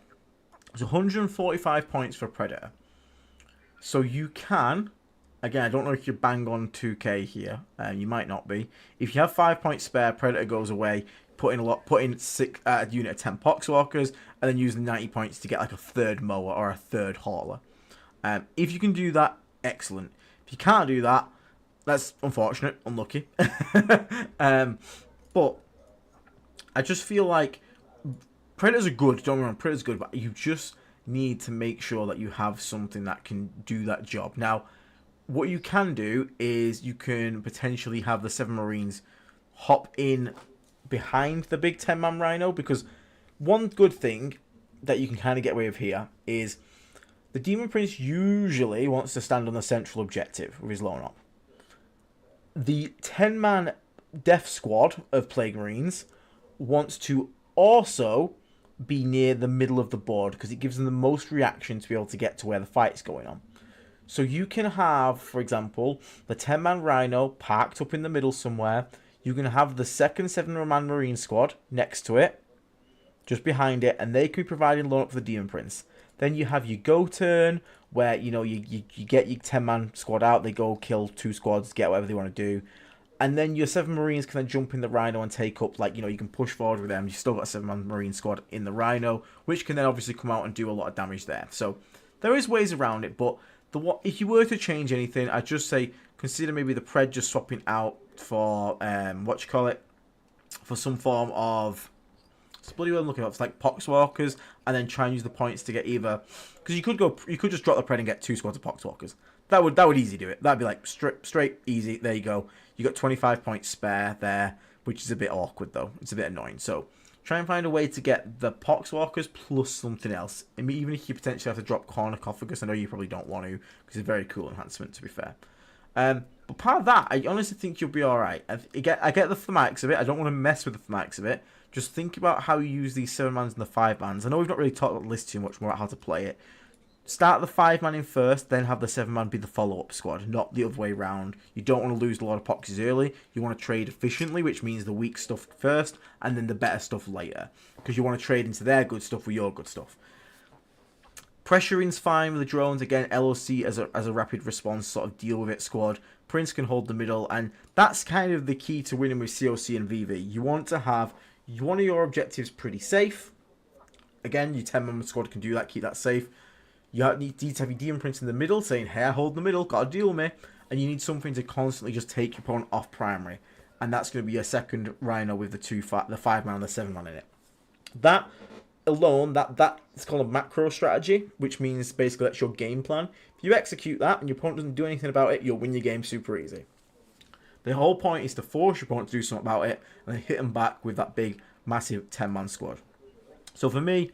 is 145 points for Predator. So you can, again, I don't know if you're bang on 2k here. You might not be. If you have 5 points spare, Predator goes away. Put in a unit of 10 Poxwalkers, and then use the 90 points to get like a third mower or a third hauler. If you can do that, excellent. If you can't do that, that's unfortunate, unlucky. But I just feel like Predators are good, don't get me wrong, Predators are good, but you just need to make sure that you have something that can do that job. Now, what you can do is you can potentially have the 7 Marines hop in behind the big 10-man Rhino, because one good thing that you can kind of get away with here is the Demon Prince usually wants to stand on the central objective with his Lone Up. The 10-man Death Squad of Plague Marines wants to also be near the middle of the board, because it gives them the most reaction to be able to get to where the fight's going on. So you can have, for example, the 10-man Rhino parked up in the middle somewhere. You can have the second 7-man Marine squad next to it, just behind it, and they could be providing Lone Up for the Demon Prince. Then you have your go turn, where you get your 10-man squad out, they go kill 2 squads, get whatever they want to do. And then your 7 Marines can then jump in the Rhino and take up, like, you can push forward with them. You've still got a 7-man Marine squad in the Rhino, which can then obviously come out and do a lot of damage there. So there is ways around it, but if you were to change anything, I'd just say consider maybe the Pred just swapping out for, for some form of, what are you looking at? It's like Poxwalkers, and then try and use the points to get either, because you could just drop the Pred and get 2 squads of Poxwalkers. That would easy do it. That'd be like straight easy. There you go. You got 25 points spare there, which is a bit awkward though. It's a bit annoying. So try and find a way to get the Poxwalkers plus something else. I mean, even if you potentially have to drop Cornucophagus, I know you probably don't want to, because it's a very cool enhancement, to be fair. But part of that, I honestly think you'll be alright. I get the thematics of it. I don't want to mess with the thematics of it. Just think about how you use these 7-mans and the 5-mans. I know we've not really talked about the list too much more about how to play it. Start the 5-man in first, then have the 7-man be the follow-up squad, not the other way around. You don't want to lose a lot of poxes early. You want to trade efficiently, which means the weak stuff first, and then the better stuff later. Because you want to trade into their good stuff with your good stuff. Pressuring's fine with the drones. Again, LOC as a rapid response sort of deal with it squad. Prince can hold the middle, and that's kind of the key to winning with COC and VV. You want to have one of your objectives pretty safe. Again, your 10-man squad can do that, keep that safe. You need to have your Demon Prince in the middle, saying, hey, I hold the middle, gotta deal with me. And you need something to constantly just take your opponent off primary. And that's going to be your second Rhino with the 5-man and the 7-man in it. That alone, that's called a macro strategy, which means basically that's your game plan. If you execute that and your opponent doesn't do anything about it, you'll win your game super easy. The whole point is to force your opponent to do something about it, and then hit them back with that big massive 10-man squad. So for me,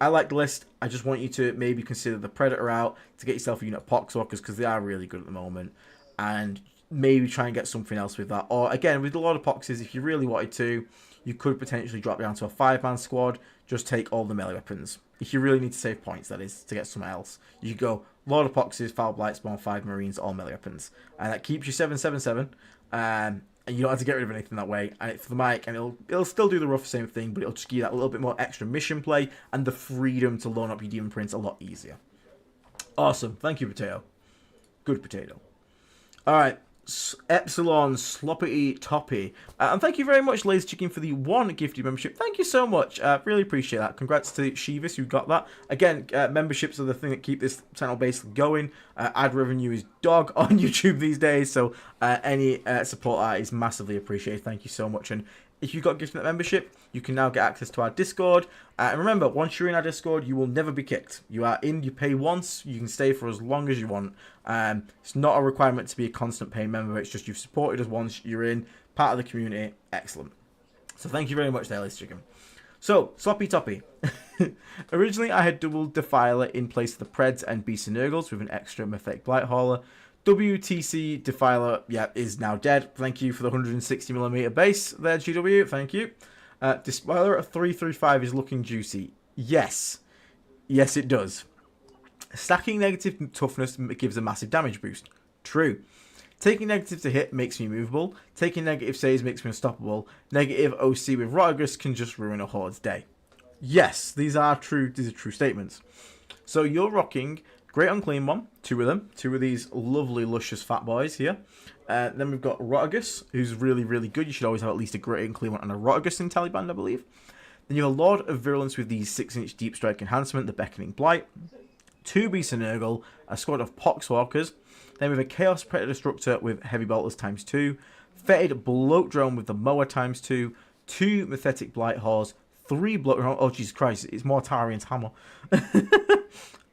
I like the list. I just want you to maybe consider the Predator out to get yourself a unit of Poxwalkers because they are really good at the moment. And maybe try and get something else with that. Or again, with a lot of Poxes, if you really wanted to, you could potentially drop down to a 5-man squad. Just take all the melee weapons. If you really need to save points, that is, to get something else. You could go Lord of Poxes, Foul Blight, Spawn 5 Marines, all melee weapons. And that keeps you 777. And you don't have to get rid of anything that way. And it's for the mic, and it'll still do the rough same thing, but it'll just give you that little bit more extra mission play and the freedom to loan up your Demon Prince a lot easier. Awesome. Thank you, Potato. Good potato. Alright. Epsilon Sloppy Toppy. And thank you very much, Lazy Chicken, for the 1 gifted membership. Thank you so much. Really appreciate that. Congrats to Sheevis who got that. Again, memberships are the thing that keep this channel basically going. Ad revenue is dog on YouTube these days, so any support is massively appreciated. Thank you so much. And if you got gifted that membership, you can now get access to our Discord. And remember, once you're in our Discord, you will never be kicked. You are in, you pay once, you can stay for as long as you want. It's not a requirement to be a constant paying member. It's just you've supported us once, you're in, part of the community. Excellent. So thank you very much there, Lazy Chicken. So, Sloppy Toppy. Originally, I had double Defiler in place of the Preds and Beasts and Nurgles with an extra Mythic Blight Hauler. WTC Defiler, yeah, is now dead. Thank you for the 160mm base there, GW. Thank you. Defiler at 335 is looking juicy. Yes. Yes, it does. Stacking negative toughness gives a massive damage boost. True. Taking negative to hit makes me movable. Taking negative saves makes me unstoppable. Negative OC with Rotagus can just ruin a Horde's day. Yes, these are true statements. So you're rocking Great Unclean One, 2 of them. 2 of these lovely, luscious fat boys here. Then we've got Rotagus, who's really, really good. You should always have at least a Great Unclean One and a Rotagus in Taliban, I believe. Then you have a Lord of Virulence with the 6-inch Deep Strike Enhancement, the Beckoning Blight. 2 Beasts and Nurgle, a squad of Poxwalkers. Then we have a Chaos Predator Destructor with Heavy Bolters ×2. Fetid Bloat Drone with the Mower ×2. 2 Mythetic Blight Haws. 3 Bloat Drone. Oh, Jesus Christ, it's Mortarian's Hammer.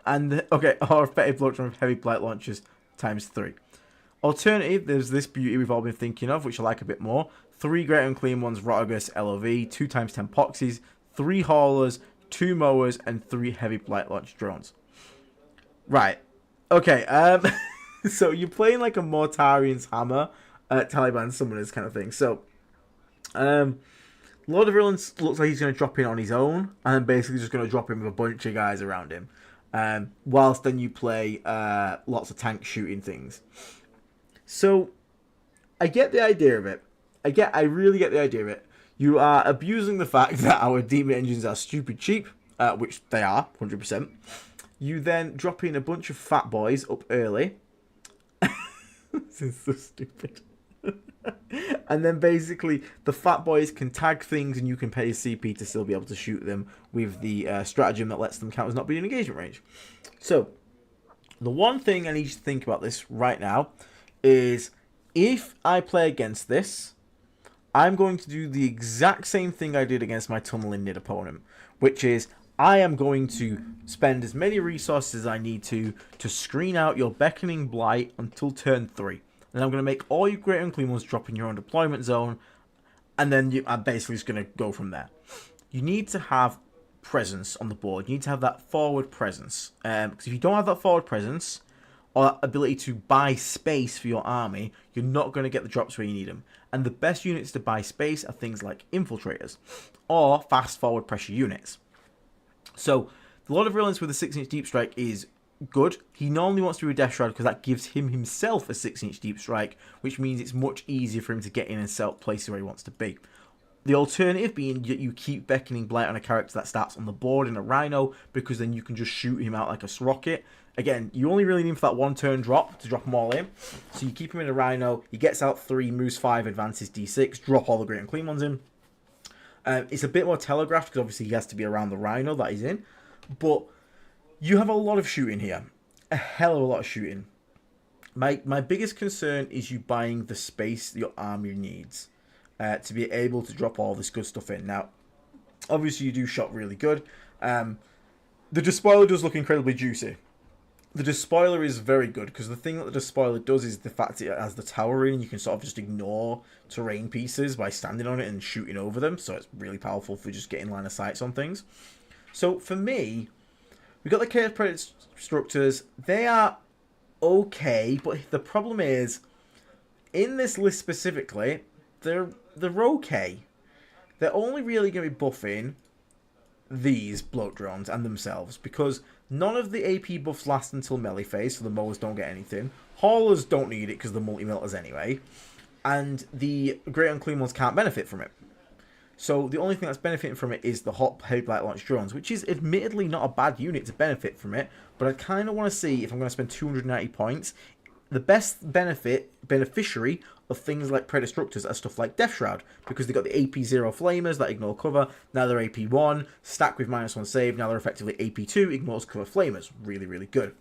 And, okay, or Fetid Bloat Drone with Heavy Blight Launchers ×3. Alternative, there's this beauty we've all been thinking of, which I like a bit more. 3 Great Unclean Ones, Rotagus, LOV, 2 × 10 Poxies, 3 Haulers, 2 Mowers, and 3 Heavy Blight Launch Drones. Right. Okay, so you're playing like a Mortarian's Hammer, Taliban Summoners kind of thing. So, Lord of Virulence looks like he's going to drop in on his own, and then basically just going to drop in with a bunch of guys around him. Whilst then you play lots of tank shooting things. So, I get the idea of it. I really get the idea of it. You are abusing the fact that our demon engines are stupid cheap, which they are, 100%. You then drop in a bunch of fat boys up early. This is so stupid. And then basically the fat boys can tag things and you can pay a CP to still be able to shoot them with the stratagem that lets them count as not being in engagement range. So, the one thing I need you to think about this right now is if I play against this, I'm going to do the exact same thing I did against my Tunneling Nid opponent, which is I am going to spend as many resources as I need to screen out your Beckoning Blight until turn 3. And I'm going to make all your Great Unclean Ones drop in your own deployment zone, and then I'm basically just going to go from there. You need to have presence on the board. You need to have that forward presence. Because if you don't have that forward presence, or that ability to buy space for your army, you're not going to get the drops where you need them. And the best units to buy space are things like Infiltrators, or fast forward pressure units. So, the Lord of Virulence with a 6-inch Deep Strike is good. He normally wants to do a Death Shroud because that gives him himself a 6-inch Deep Strike, which means it's much easier for him to get in and set up places where he wants to be. The alternative being that you keep Beckoning Blight on a character that starts on the board in a Rhino, because then you can just shoot him out like a rocket. Again, you only really need him for that 1 turn drop to drop them all in. So you keep him in a Rhino, he gets out 3, moves 5, advances D6, drop all the Great and Clean Ones in. It's a bit more telegraphed because obviously he has to be around the Rhino that he's in. But you have a lot of shooting here. A hell of a lot of shooting. My biggest concern is you buying the space that your army needs to be able to drop all this good stuff in. Now, obviously you do shot really good. The Despoiler does look incredibly juicy. The Despoiler is very good, because the thing that the Despoiler does is the fact it has the tower in, and you can sort of just ignore terrain pieces by standing on it and shooting over them, so it's really powerful for just getting line of sights on things. So for me, we got the Chaos Predators. They are okay, but the problem is, in this list specifically, they're okay. They're only really going to be buffing these bloat drones and themselves, because none of the AP buffs last until melee phase, so the mowers don't get anything. Haulers don't need it because they're multi-melters anyway, and the Great Unclean ones can't benefit from it. So the only thing that's benefiting from it is the hot heavy light launch drones, which is admittedly not a bad unit to benefit from it, but I kind of want to see if I'm going to spend 290 points. The best beneficiary of things like Predestructors are stuff like Death Shroud, because they got the AP0 Flamers that ignore cover, now they're AP1, stacked with -1 save, now they're effectively AP2, ignores cover Flamers. Really, really good.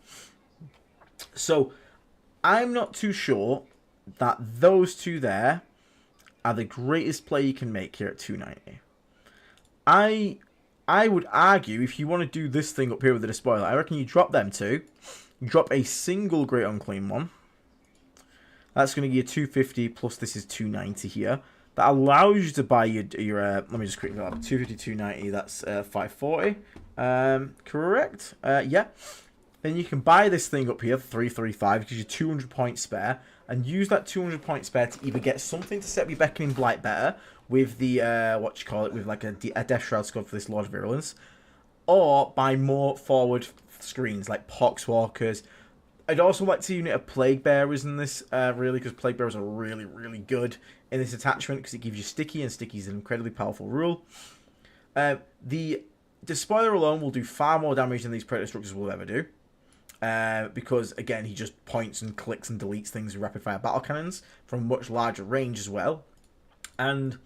So, I'm not too sure that those two there are the greatest play you can make here at 290. I would argue, if you want to do this thing up here with the Despoiler, I reckon you drop them two, you drop a single Great Unclean one. That's going to give you 250, plus this is 290 here. That allows you to buy your let me just quickly up, 250, 290, that's 540. Correct? Yeah. Then you can buy this thing up here, 335, because you're 200 points spare, and use that 200 points spare to either get something to set me Beckoning Blight better, with the, with like a Death Shroud squad for this Lord of Virulence, or buy more forward screens, like Poxwalkers. I'd also like to unit a Plague Bearers in this, really, because Plague Bearers are really, really good in this attachment, because it gives you Sticky, and Sticky is an incredibly powerful rule. The Despoiler alone will do far more damage than these Predestructors will ever do, because, again, he just points and clicks and deletes things with rapid-fire battle cannons from much larger range as well. And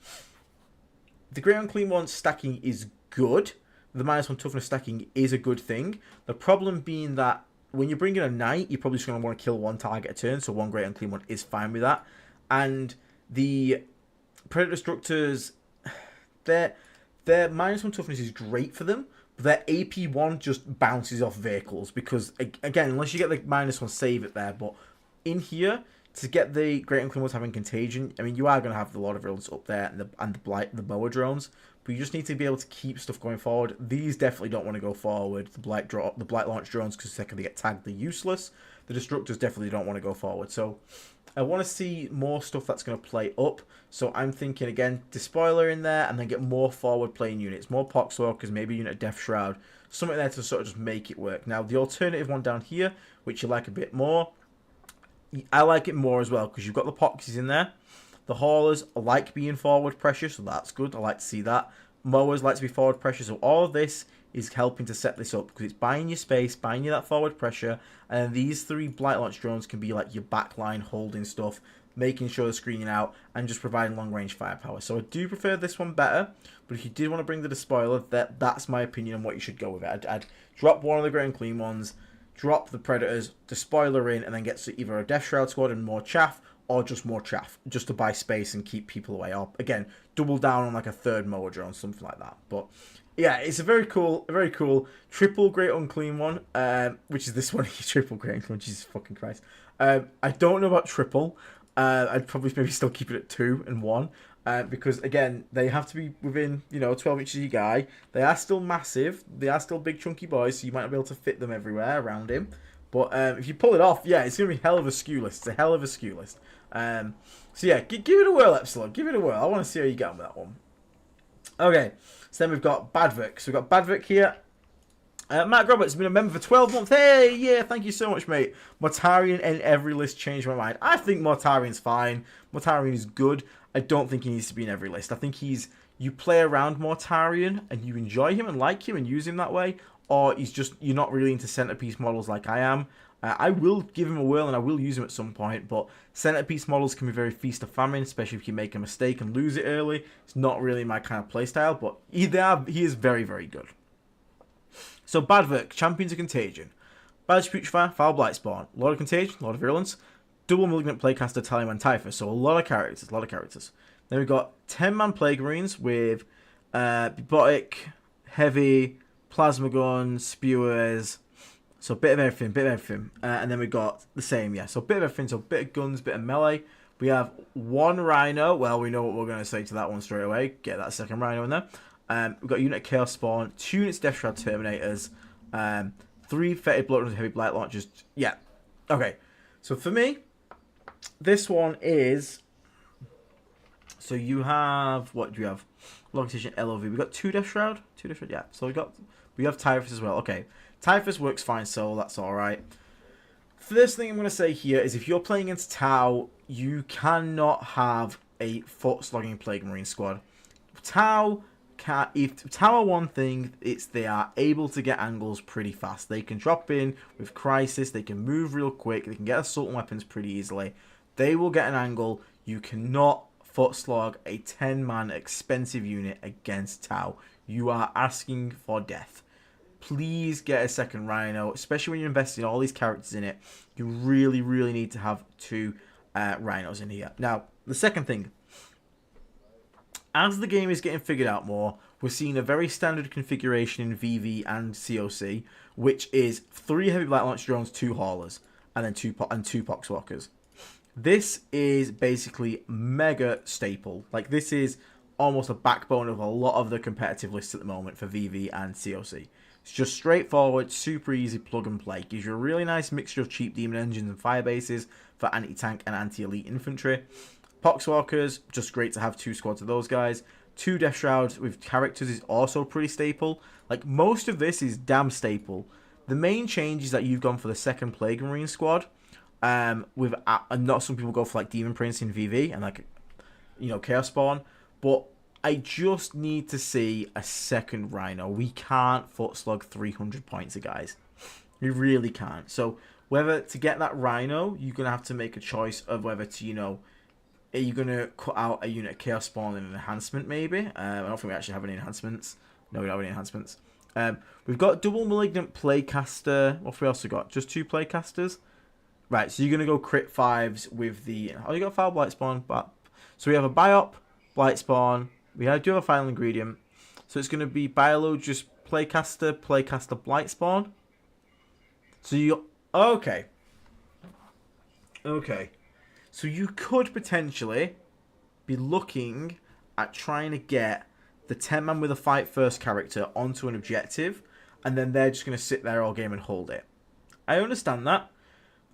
the Great Unclean one stacking is good. The -1 toughness stacking is a good thing. The problem being that when you bring in a knight, you're probably just going to want to kill one target a turn, so one Great Unclean one is fine with that. And the Predestructors, their -1 toughness is great for them, but their AP1 just bounces off vehicles, because, again, unless you get the -1 save it there, but in here, to get the Great Unclean ones having Contagion, I mean, you are going to have the Lord of Virulence up there, and the Boa drones, but you just need to be able to keep stuff going forward. These definitely don't want to go forward. The Blight launch drones, because the second they get tagged, they're useless. The Destructors definitely don't want to go forward. So I want to see more stuff that's going to play up. So I'm thinking, again, Despoiler in there, and then get more forward playing units. More Poxwalkers, maybe a unit of Death Shroud. Something there to sort of just make it work. Now, the alternative one down here, which you like a bit more, I like it more as well, because you've got the Poxies in there. The Haulers like being forward pressure, so that's good. I like to see that. Mowers like to be forward pressure, so all of this is helping to set this up, because it's buying you space, buying you that forward pressure, and then these three Blight Launch drones can be like your backline holding stuff, making sure they're screening out, and just providing long-range firepower. So I do prefer this one better, but if you did want to bring the Despoiler, that's my opinion on what you should go with it. I'd drop one of the Great Unclean ones, drop the Predators, Despoiler in, and then get to either a Death Shroud squad and more chaff, or just more chaff, just to buy space and keep people away. Or, again, double down on like a third mower drone, something like that. But yeah, it's a very cool triple Great Unclean one, which is this one, triple Great Unclean, Jesus fucking Christ. I don't know about triple. I'd probably maybe still keep it at 2 and 1. Because, again, they have to be within, 12 inches of your guy. They are still massive. They are still big, chunky boys, so you might not be able to fit them everywhere around him. But if you pull it off, yeah, it's going to be hell of a skew list. It's a hell of a skew list. So, yeah, give it a whirl, Epsilon. Give it a whirl. I want to see how you get on with that one. Okay, so then we've got Badverick. So we've got Badverick here. Matt Roberts has been a member for 12 months. Hey, yeah, thank you so much, mate. Mortarion in every list changed my mind. I think Mortarion's fine. Mortarion is good. I don't think he needs to be in every list. I think you play around Mortarion and you enjoy him and like him and use him that way, or you're not really into centerpiece models like I am. I will give him a whirl and I will use him at some point, but centerpiece models can be very feast or famine, especially if you make a mistake and lose it early. It's not really my kind of playstyle, but he is very, very good. So Badverick, Champions of Contagion. Badge Putrefire, Foul Blight Spawn. Lord of Contagion, Lord of Virulence. Double Malignant Playcaster, Tallyman Typhus. So a lot of characters. Then we've got 10-man Plague Marines with Botic, Heavy, Plasma Gun, Spewers. So bit of everything, bit of everything. And then we got the same, yeah. So bit of everything, so bit of guns, bit of melee. We have one rhino. Well, we know what we're going to say to that one straight away. Get that second rhino in there. We've got a unit Chaos Spawn, 2 units Death Shroud Terminators, 3 Fetid Blood and Heavy Blight Launchers. Yeah. Okay. So for me, this one is... So you have... What do you have? Logician LOV. We've got 2 Death Shroud. 2 Death Shroud, yeah. So we have Typhus as well. Okay. Typhus works fine, so that's alright. First thing I'm going to say here is if you're playing against Tau, you cannot have a foot-slogging Plague Marine squad. Tau are one thing, it's they are able to get angles pretty fast. They can drop in with Crisis, they can move real quick, they can get assault weapons pretty easily. They will get an angle. You cannot foot slog a 10-man expensive unit against Tau. You are asking for death. Please get a second Rhino, especially when you're investing all these characters in it. You really, really need to have 2 Rhinos in here. Now, the second thing, as the game is getting figured out more, we're seeing a very standard configuration in VV and COC, which is 3 Heavy Blight Launch Drones, 2 Haulers, and then 2 Poxwalkers. This is basically mega staple. Like, this is almost a backbone of a lot of the competitive lists at the moment for VV and COC. It's just straightforward, super easy plug and play. Gives you a really nice mixture of cheap demon engines and fire bases for anti-tank and anti-elite infantry. Poxwalkers, just great to have 2 squads of those guys. 2 Death Shrouds with characters is also pretty staple. Like, most of this is damn staple. The main change is that you've gone for the second Plague Marine squad. With not some people go for like Demon Prince in VV and like, you know, Chaos Spawn. But I just need to see a second Rhino. We can't foot slug 300 points, guys. We really can't. So whether to get that Rhino, you're going to have to make a choice of whether to, you know, are you going to cut out a unit of Chaos Spawn and an enhancement maybe? I don't think we actually have any enhancements. No, we don't have any enhancements. We've got double Malignant Playcaster. What have we also got? Just 2 Playcasters? Right, so you're going to go crit 5s with the... Oh, you got Foul Blight Spawn. But so we have a Biop, Blight Spawn. We do have a final ingredient. So it's going to be Biologist Playcaster, Blight Spawn. So you... Okay. Okay. So you could potentially be looking at trying to get the 10-man with a fight first character onto an objective. And then they're just going to sit there all game and hold it. I understand that.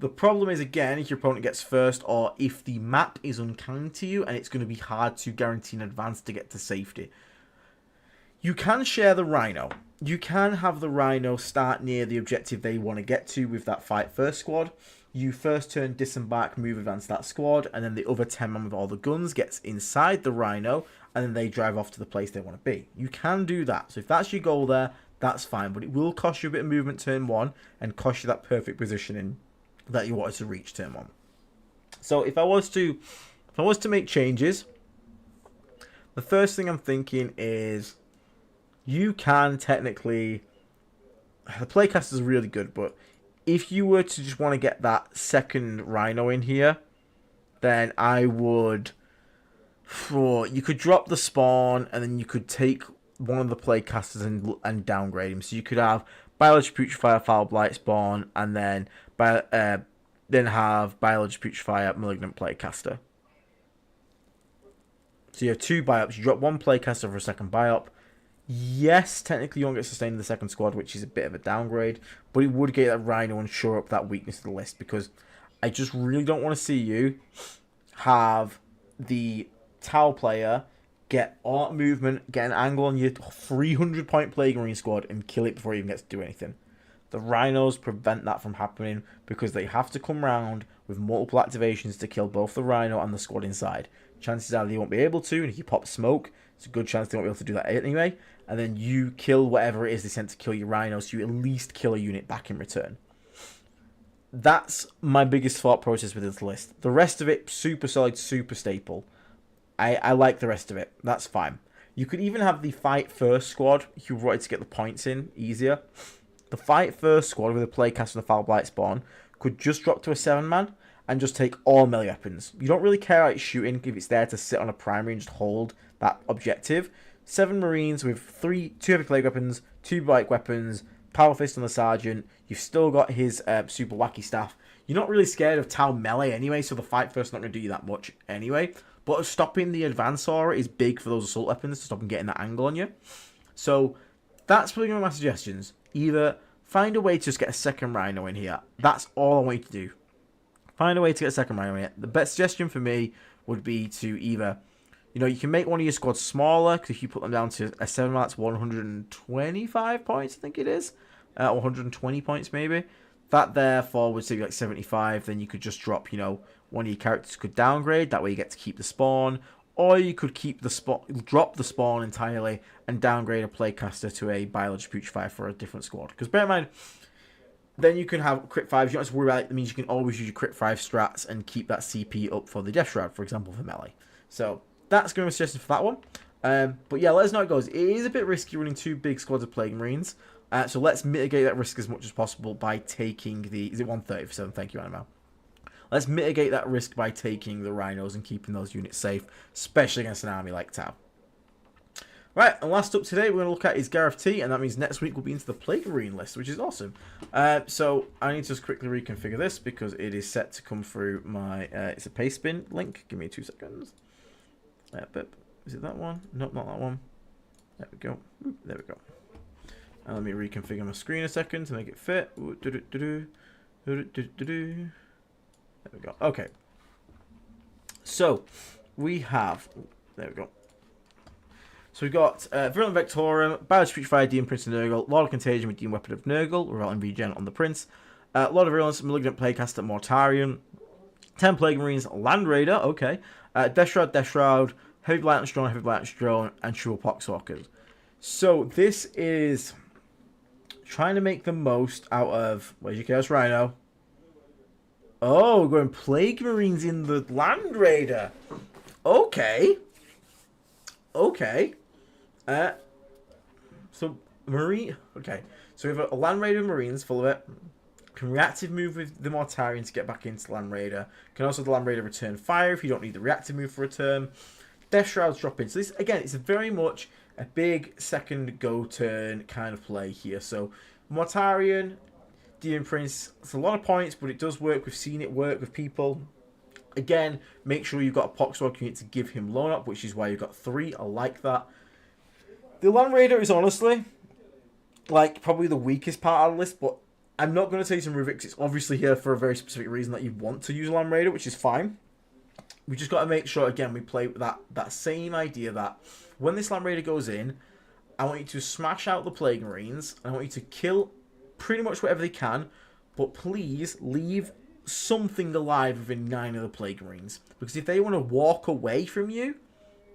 The problem is, again, if your opponent gets first or if the map is unkind to you and it's going to be hard to guarantee in advance to get to safety. You can share the Rhino. You can have the Rhino start near the objective they want to get to with that fight first squad. You first turn disembark, move advance that squad, and then the other 10-man with all the guns gets inside the Rhino, and then they drive off to the place they want to be. You can do that. So if that's your goal there, that's fine. But it will cost you a bit of movement turn 1 and cost you that perfect positioning that you wanted to reach turn 1. So if I was to make changes, the first thing I'm thinking is you can technically, the playcast is really good, but if you were to just want to get that second Rhino in here, then I would, you could drop the spawn and then you could take one of the playcasters and downgrade him. So you could have Biology Putrefier, Foul Blight Spawn, and then have Biology Putrefier, Malignant Playcaster. So you have 2 Biops. You drop 1 Playcaster for a second Biop. Yes, technically you won't get sustained in the second squad, which is a bit of a downgrade, but it would get that Rhino and shore up that weakness of the list, because I just really don't want to see you have the Tau player get art movement, get an angle on your 300-point Plague Marine squad, and kill it before it even gets to do anything. The Rhinos prevent that from happening because they have to come round with multiple activations to kill both the Rhino and the squad inside. Chances are they won't be able to, and if you pop smoke, it's a good chance they won't be able to do that anyway. And then you kill whatever it is they sent to kill your Rhino, so you at least kill a unit back in return. That's my biggest thought process with this list. The rest of it, super solid, super staple. I like the rest of it. That's fine. You could even have the fight first squad if you wanted to get the points in easier. The fight first squad with a playcast and a Foul Blight Spawn could just drop to a 7-man and just take all melee weapons. You don't really care how it's shooting if it's there to sit on a primary and just hold that objective. 7 Marines with 2 heavy plague weapons, 2 bike weapons, Power Fist on the Sergeant. You've still got his super wacky staff. You're not really scared of Tau melee anyway, so the fight first not going to do you that much anyway. But stopping the advance aura is big for those assault weapons to stop them getting that angle on you. So that's probably one of my suggestions. Either find a way to just get a second Rhino in here. That's all I want you to do. Find a way to get a second Rhino in here. The best suggestion for me would be to either, you know, you can make one of your squads smaller, because if you put them down to a 7, that's 125 points, I think it is. 120 points maybe. That therefore would say like 75, then you could just drop, you know, one of your characters could downgrade, that way you get to keep the spawn, or you could keep the drop the spawn entirely and downgrade a playcaster to a biology putrefier for a different squad. Because bear in mind, then you can have crit 5s, you don't have to worry about it, that means you can always use your crit 5 strats and keep that CP up for the Death Shroud, for example, for melee. So that's going to be a suggestion for that one. But yeah, let us know how it goes. It is a bit risky running 2 big squads of Plague Marines. So let's mitigate that risk as much as possible by taking the... Is it 137? Thank you, Animal. Let's mitigate that risk by taking the Rhinos and keeping those units safe, especially against an army like Tau. Right, and last up today we're going to look at is Gareth T, and that means next week we'll be into the Plague Marine list, which is awesome. So I need to just quickly reconfigure this because it is set to come through my... it's a paste bin link. Give me 2 seconds. Is it that one? Nope, not that one. There we go. There we go. And let me reconfigure my screen a second to make it fit. There we go. Okay. So, we have... There we go. So we've got Virulent Vectorum, Biology Putrefier, Demon Prince of Nurgle, Lord of Contagion with Demon Weapon of Nurgle, Revolting Regen on the Prince, Lord of Virulence, Malignant Plaguecaster, Mortarion, 10 Plague Marines, Land Raider, okay, Death Shroud, Heavy Blight Drone, Heavy Blight Drone, and Triple Poxwalkers. So this is trying to make the most out of... Where's your Chaos Rhino? Oh, we're going Plague Marines in the Land Raider. Okay. Okay. So, Marine... Okay. So we have a Land Raider Marines full of it. Can reactive move with the Mortarion to get back into Land Raider. Can also the Land Raider return fire if you don't need the reactive move for return. Death Shrouds drop in. So this, again, it's very much a big second go turn kind of play here. So, Mortarion... Demon Prince, it's a lot of points, but it does work. We've seen it work with people. Again, make sure you've got a Poxwalker unit to give him loan up, which is why you've got 3. I like that. The Land Raider is honestly, like, probably the weakest part of the list, but I'm not going to say some Ruvix. It's obviously here for a very specific reason that you want to use Land Raider, which is fine. We just got to make sure, again, we play with that same idea that when this Land Raider goes in, I want you to smash out the Plague Marines, and I want you to kill pretty much whatever they can, but please leave something alive within 9 of the Plague Marines. Because if they want to walk away from you,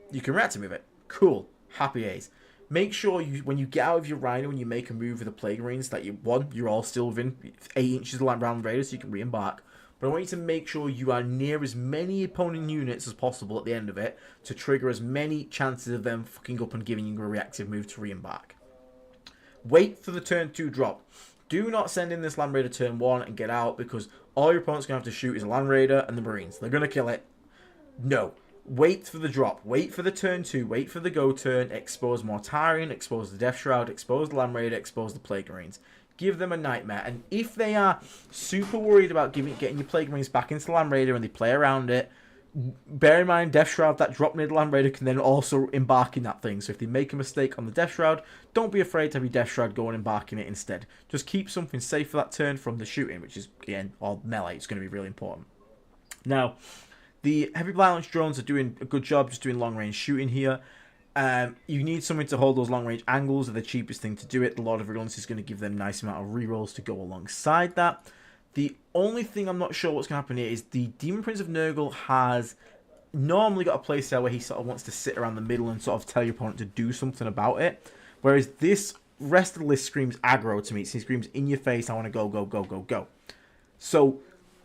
you can react to move it. Cool. Happy days. Make sure you, when you get out of your Rhino and you make a move with the Plague Marines, that you're all still within 8 inches of the Land Raider, so you can re-embark. But I want you to make sure you are near as many opponent units as possible at the end of it to trigger as many chances of them fucking up and giving you a reactive move to re-embark. Wait for the turn 2 drop. Do not send in this Land Raider turn 1 and get out, because all your opponent's going to have to shoot is a Land Raider and the Marines. They're going to kill it. No. Wait for the drop. Wait for the turn 2. Wait for the go turn. Expose Mortarion. Expose the Death Shroud. Expose the Land Raider. Expose the Plague Marines. Give them a nightmare. And if they are super worried about getting your Plague Marines back into the Land Raider and they play around it, bear in mind, Death Shroud, that drop near the Land Raider, can then also embark in that thing. So if they make a mistake on the Death Shroud, don't be afraid to have your Death Shroud go and embark in it instead. Just keep something safe for that turn from the shooting, which is, again, or melee. It's going to be really important. Now, the Heavy Violence drones are doing a good job just doing long-range shooting here. You need something to hold those long-range angles. They're the cheapest thing to do it. The Lord of Virulence is going to give them a nice amount of rerolls to go alongside that. The only thing I'm not sure what's going to happen here is the Demon Prince of Nurgle has normally got a playstyle where he sort of wants to sit around the middle and sort of tell your opponent to do something about it. Whereas this rest of the list screams aggro to me. He screams in your face, I want to go, go, go, go, go. So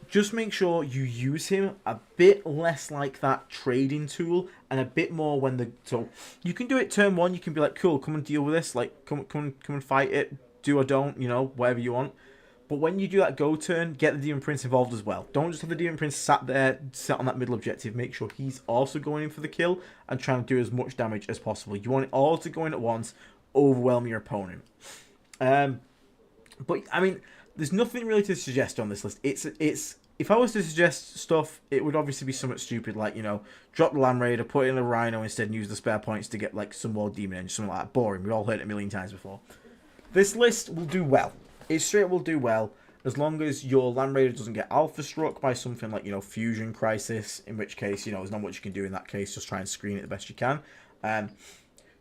just make sure you use him a bit less like that trading tool and a bit more when the... So you can do it turn 1. You can be like, cool, come and deal with this. Like, come and fight it. Do or don't, you know, whatever you want. But when you do that go turn, get the Demon Prince involved as well. Don't just have the Demon Prince sat on that middle objective. Make sure he's also going in for the kill and trying to do as much damage as possible. You want it all to go in at once, overwhelm your opponent. But I mean, there's nothing really to suggest on this list. It's if I was to suggest stuff, it would obviously be somewhat stupid, like, you know, drop the Land Raider, put in a Rhino instead, and use the spare points to get like some more Demon Engine, something like that. Boring. We've all heard it a million times before. This list will do well. It straight will do well as long as your Land Raider doesn't get alpha struck by something like, you know, Fusion Crisis, in which case, you know, there's not much you can do in that case. Just try and screen it the best you can.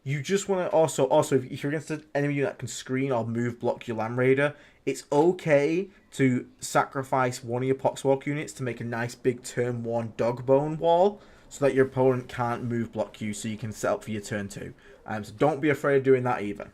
You just want to also if you're against an enemy that can screen or move block your Land Raider, it's okay to sacrifice one of your Poxwalk units to make a nice big turn 1 Dogbone wall so that your opponent can't move block you, so you can set up for your turn 2. So don't be afraid of doing that either.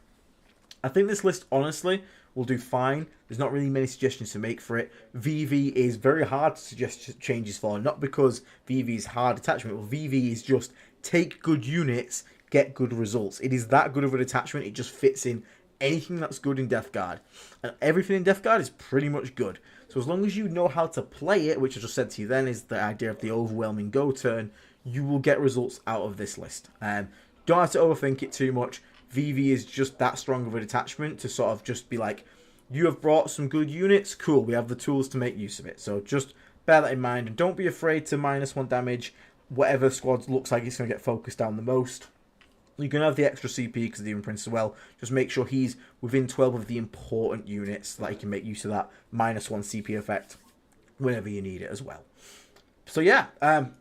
I think this list, honestly, will do fine. There's not really many suggestions to make for it. VV is very hard to suggest changes for, not because VV is hard attachment, but VV is just take good units, get good results. It is that good of a detachment. It just fits in anything that's good in Death Guard. And everything in Death Guard is pretty much good. So as long as you know how to play it, which I just said to you then is the idea of the overwhelming go turn, you will get results out of this list. Don't have to overthink it too much. VV is just that strong of a detachment to sort of just be like, you have brought some good units, cool, we have the tools to make use of it. So just bear that in mind, and don't be afraid to -1 damage whatever squad looks like it's going to get focused down the most. You can have the extra CP because of the Demon Prince as well. Just make sure he's within 12 of the important units so that he can make use of that -1 CP effect whenever you need it as well. So yeah,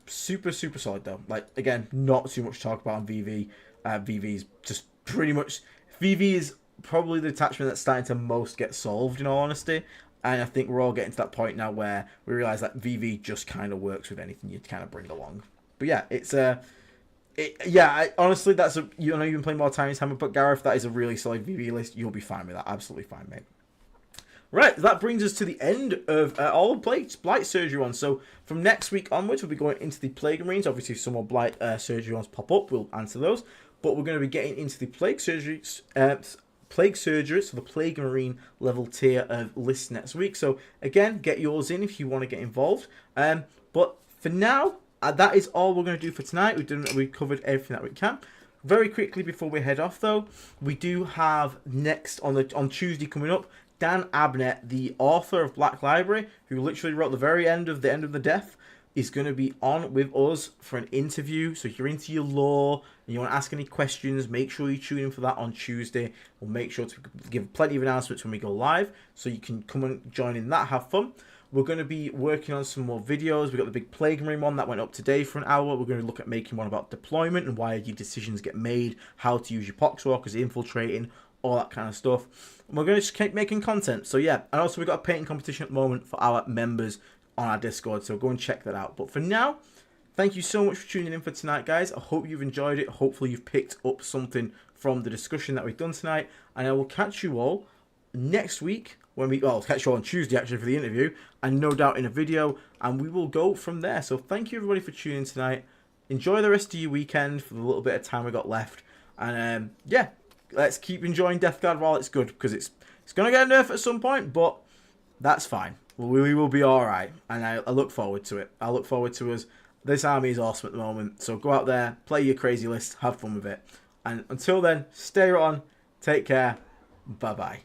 super solid though. Like, again, not too much to talk about on VV. VV's just pretty much... VV is probably the attachment that's starting to most get solved, in all honesty. And I think we're all getting to that point now where we realise that VV just kind of works with anything you kind of bring along. But yeah, it's honestly, that's a... You know, you've been playing more Tyrant's Hammer, but Gareth, that is a really solid VV list. You'll be fine with that. Absolutely fine, mate. Right, that brings us to the end of all the Blight Surgery ones. So from next week onwards, we'll be going into the Plague Marines. Obviously, if some more Blight Surgery ones pop up, we'll answer those. But we're going to be getting into the Plague Surgery, so the Plague Marine level tier of list next week. So again, get yours in if you want to get involved. But for now, that is all we're going to do for tonight. We covered everything that we can. Very quickly before we head off, though, we do have next on Tuesday coming up, Dan Abnett, the author of Black Library, who literally wrote the very end of the Death, is going to be on with us for an interview. So if you're into your lore and you want to ask any questions, make sure you tune in for that on Tuesday. We'll make sure to give plenty of announcements when we go live, so you can come and join in that, have fun. We're going to be working on some more videos. We've got the big Plague Marine one that went up today for an hour. We're going to look at making one about deployment and why your decisions get made, how to use your Poxwalkers, infiltrating, all that kind of stuff. And we're going to just keep making content. So yeah, and also we've got a painting competition at the moment for our members on our Discord, so go and check that out. But for now, thank you so much for tuning in for tonight, guys. I hope you've enjoyed it. Hopefully you've picked up something from the discussion that we've done tonight, and I will catch you all next week when I'll catch you all on Tuesday actually for the interview, and no doubt in a video, and we will go from there. So thank you everybody for tuning in tonight. Enjoy the rest of your weekend for the little bit of time we got left, and yeah, let's keep enjoying Death Guard while it's good, because it's going to get a nerf at some point, but that's fine. We will be alright, and I look forward to it. I look forward to us. This army is awesome at the moment, so go out there, play your crazy list, have fun with it. And until then, stay on, take care, bye-bye.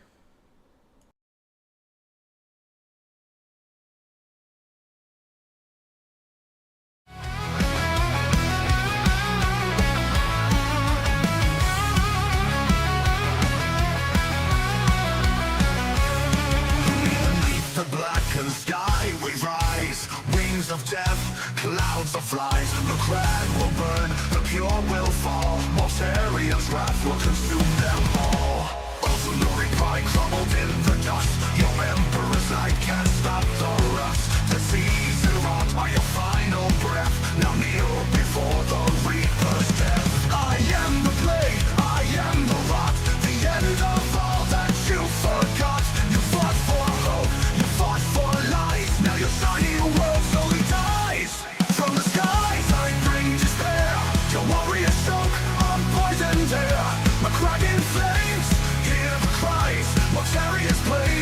The blackened sky we rise, wings of death, clouds of flies. The crag will burn, the pure will fall. Mortarian's wrath will consume them all. Also luring pride crumbled in the dust. Your emperor's light can't stop the rust. Disease and rot by your final breath. Now kneel before the reaper's death. I am the plague, I am the rot. The end of all that you forgot. You fought for hope, you fought for life. Now your shiny world slowly dies. From the skies I bring despair. Your warriors choke on poisoned air. My crack in flames, hear the cries. Mortarian's blade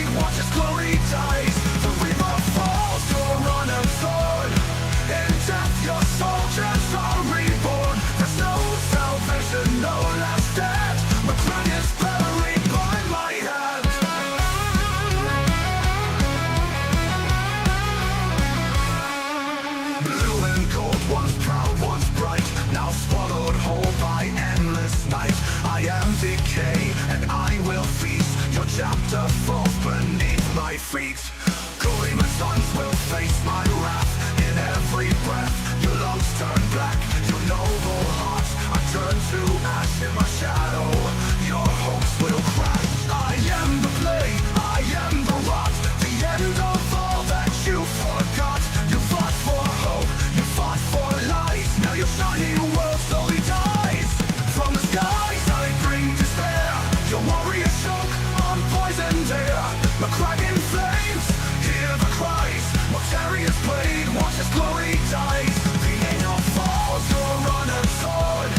my feet. Gleaming suns will face my wrath. In every breath, your lungs turn black. Your noble heart, I turn to ash in my shadow. Your hopes will crack. I am the play, I am the rot. The end of all that you forgot. You fought for hope, you fought for light. Now your shining world slowly dies. From the skies I bring despair. Your warrior choke on poisoned air. My cracking flames, hear the cries. Mortaria's blade, watch as glory dies. The angel falls, your runner's sword.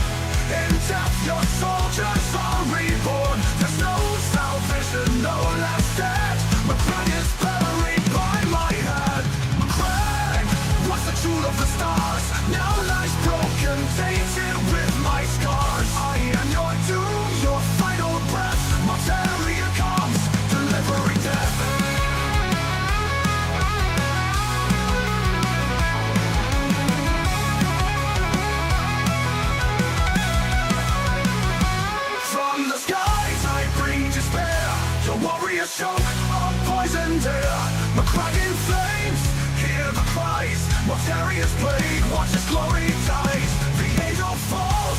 In death your soldiers are reborn. There's no salvation, no last stand. My crown is buried by my head. My crown was the jewel of the stars. Now lies broken, tainted with my scars. I am your doom, your final breath. Mortaria comes, delivering death. From the skies I bring despair. Your warrior choke on poisoned air. My cracking flames, hear the cries. Mortaria's blade, watch as glory dies. The angel falls,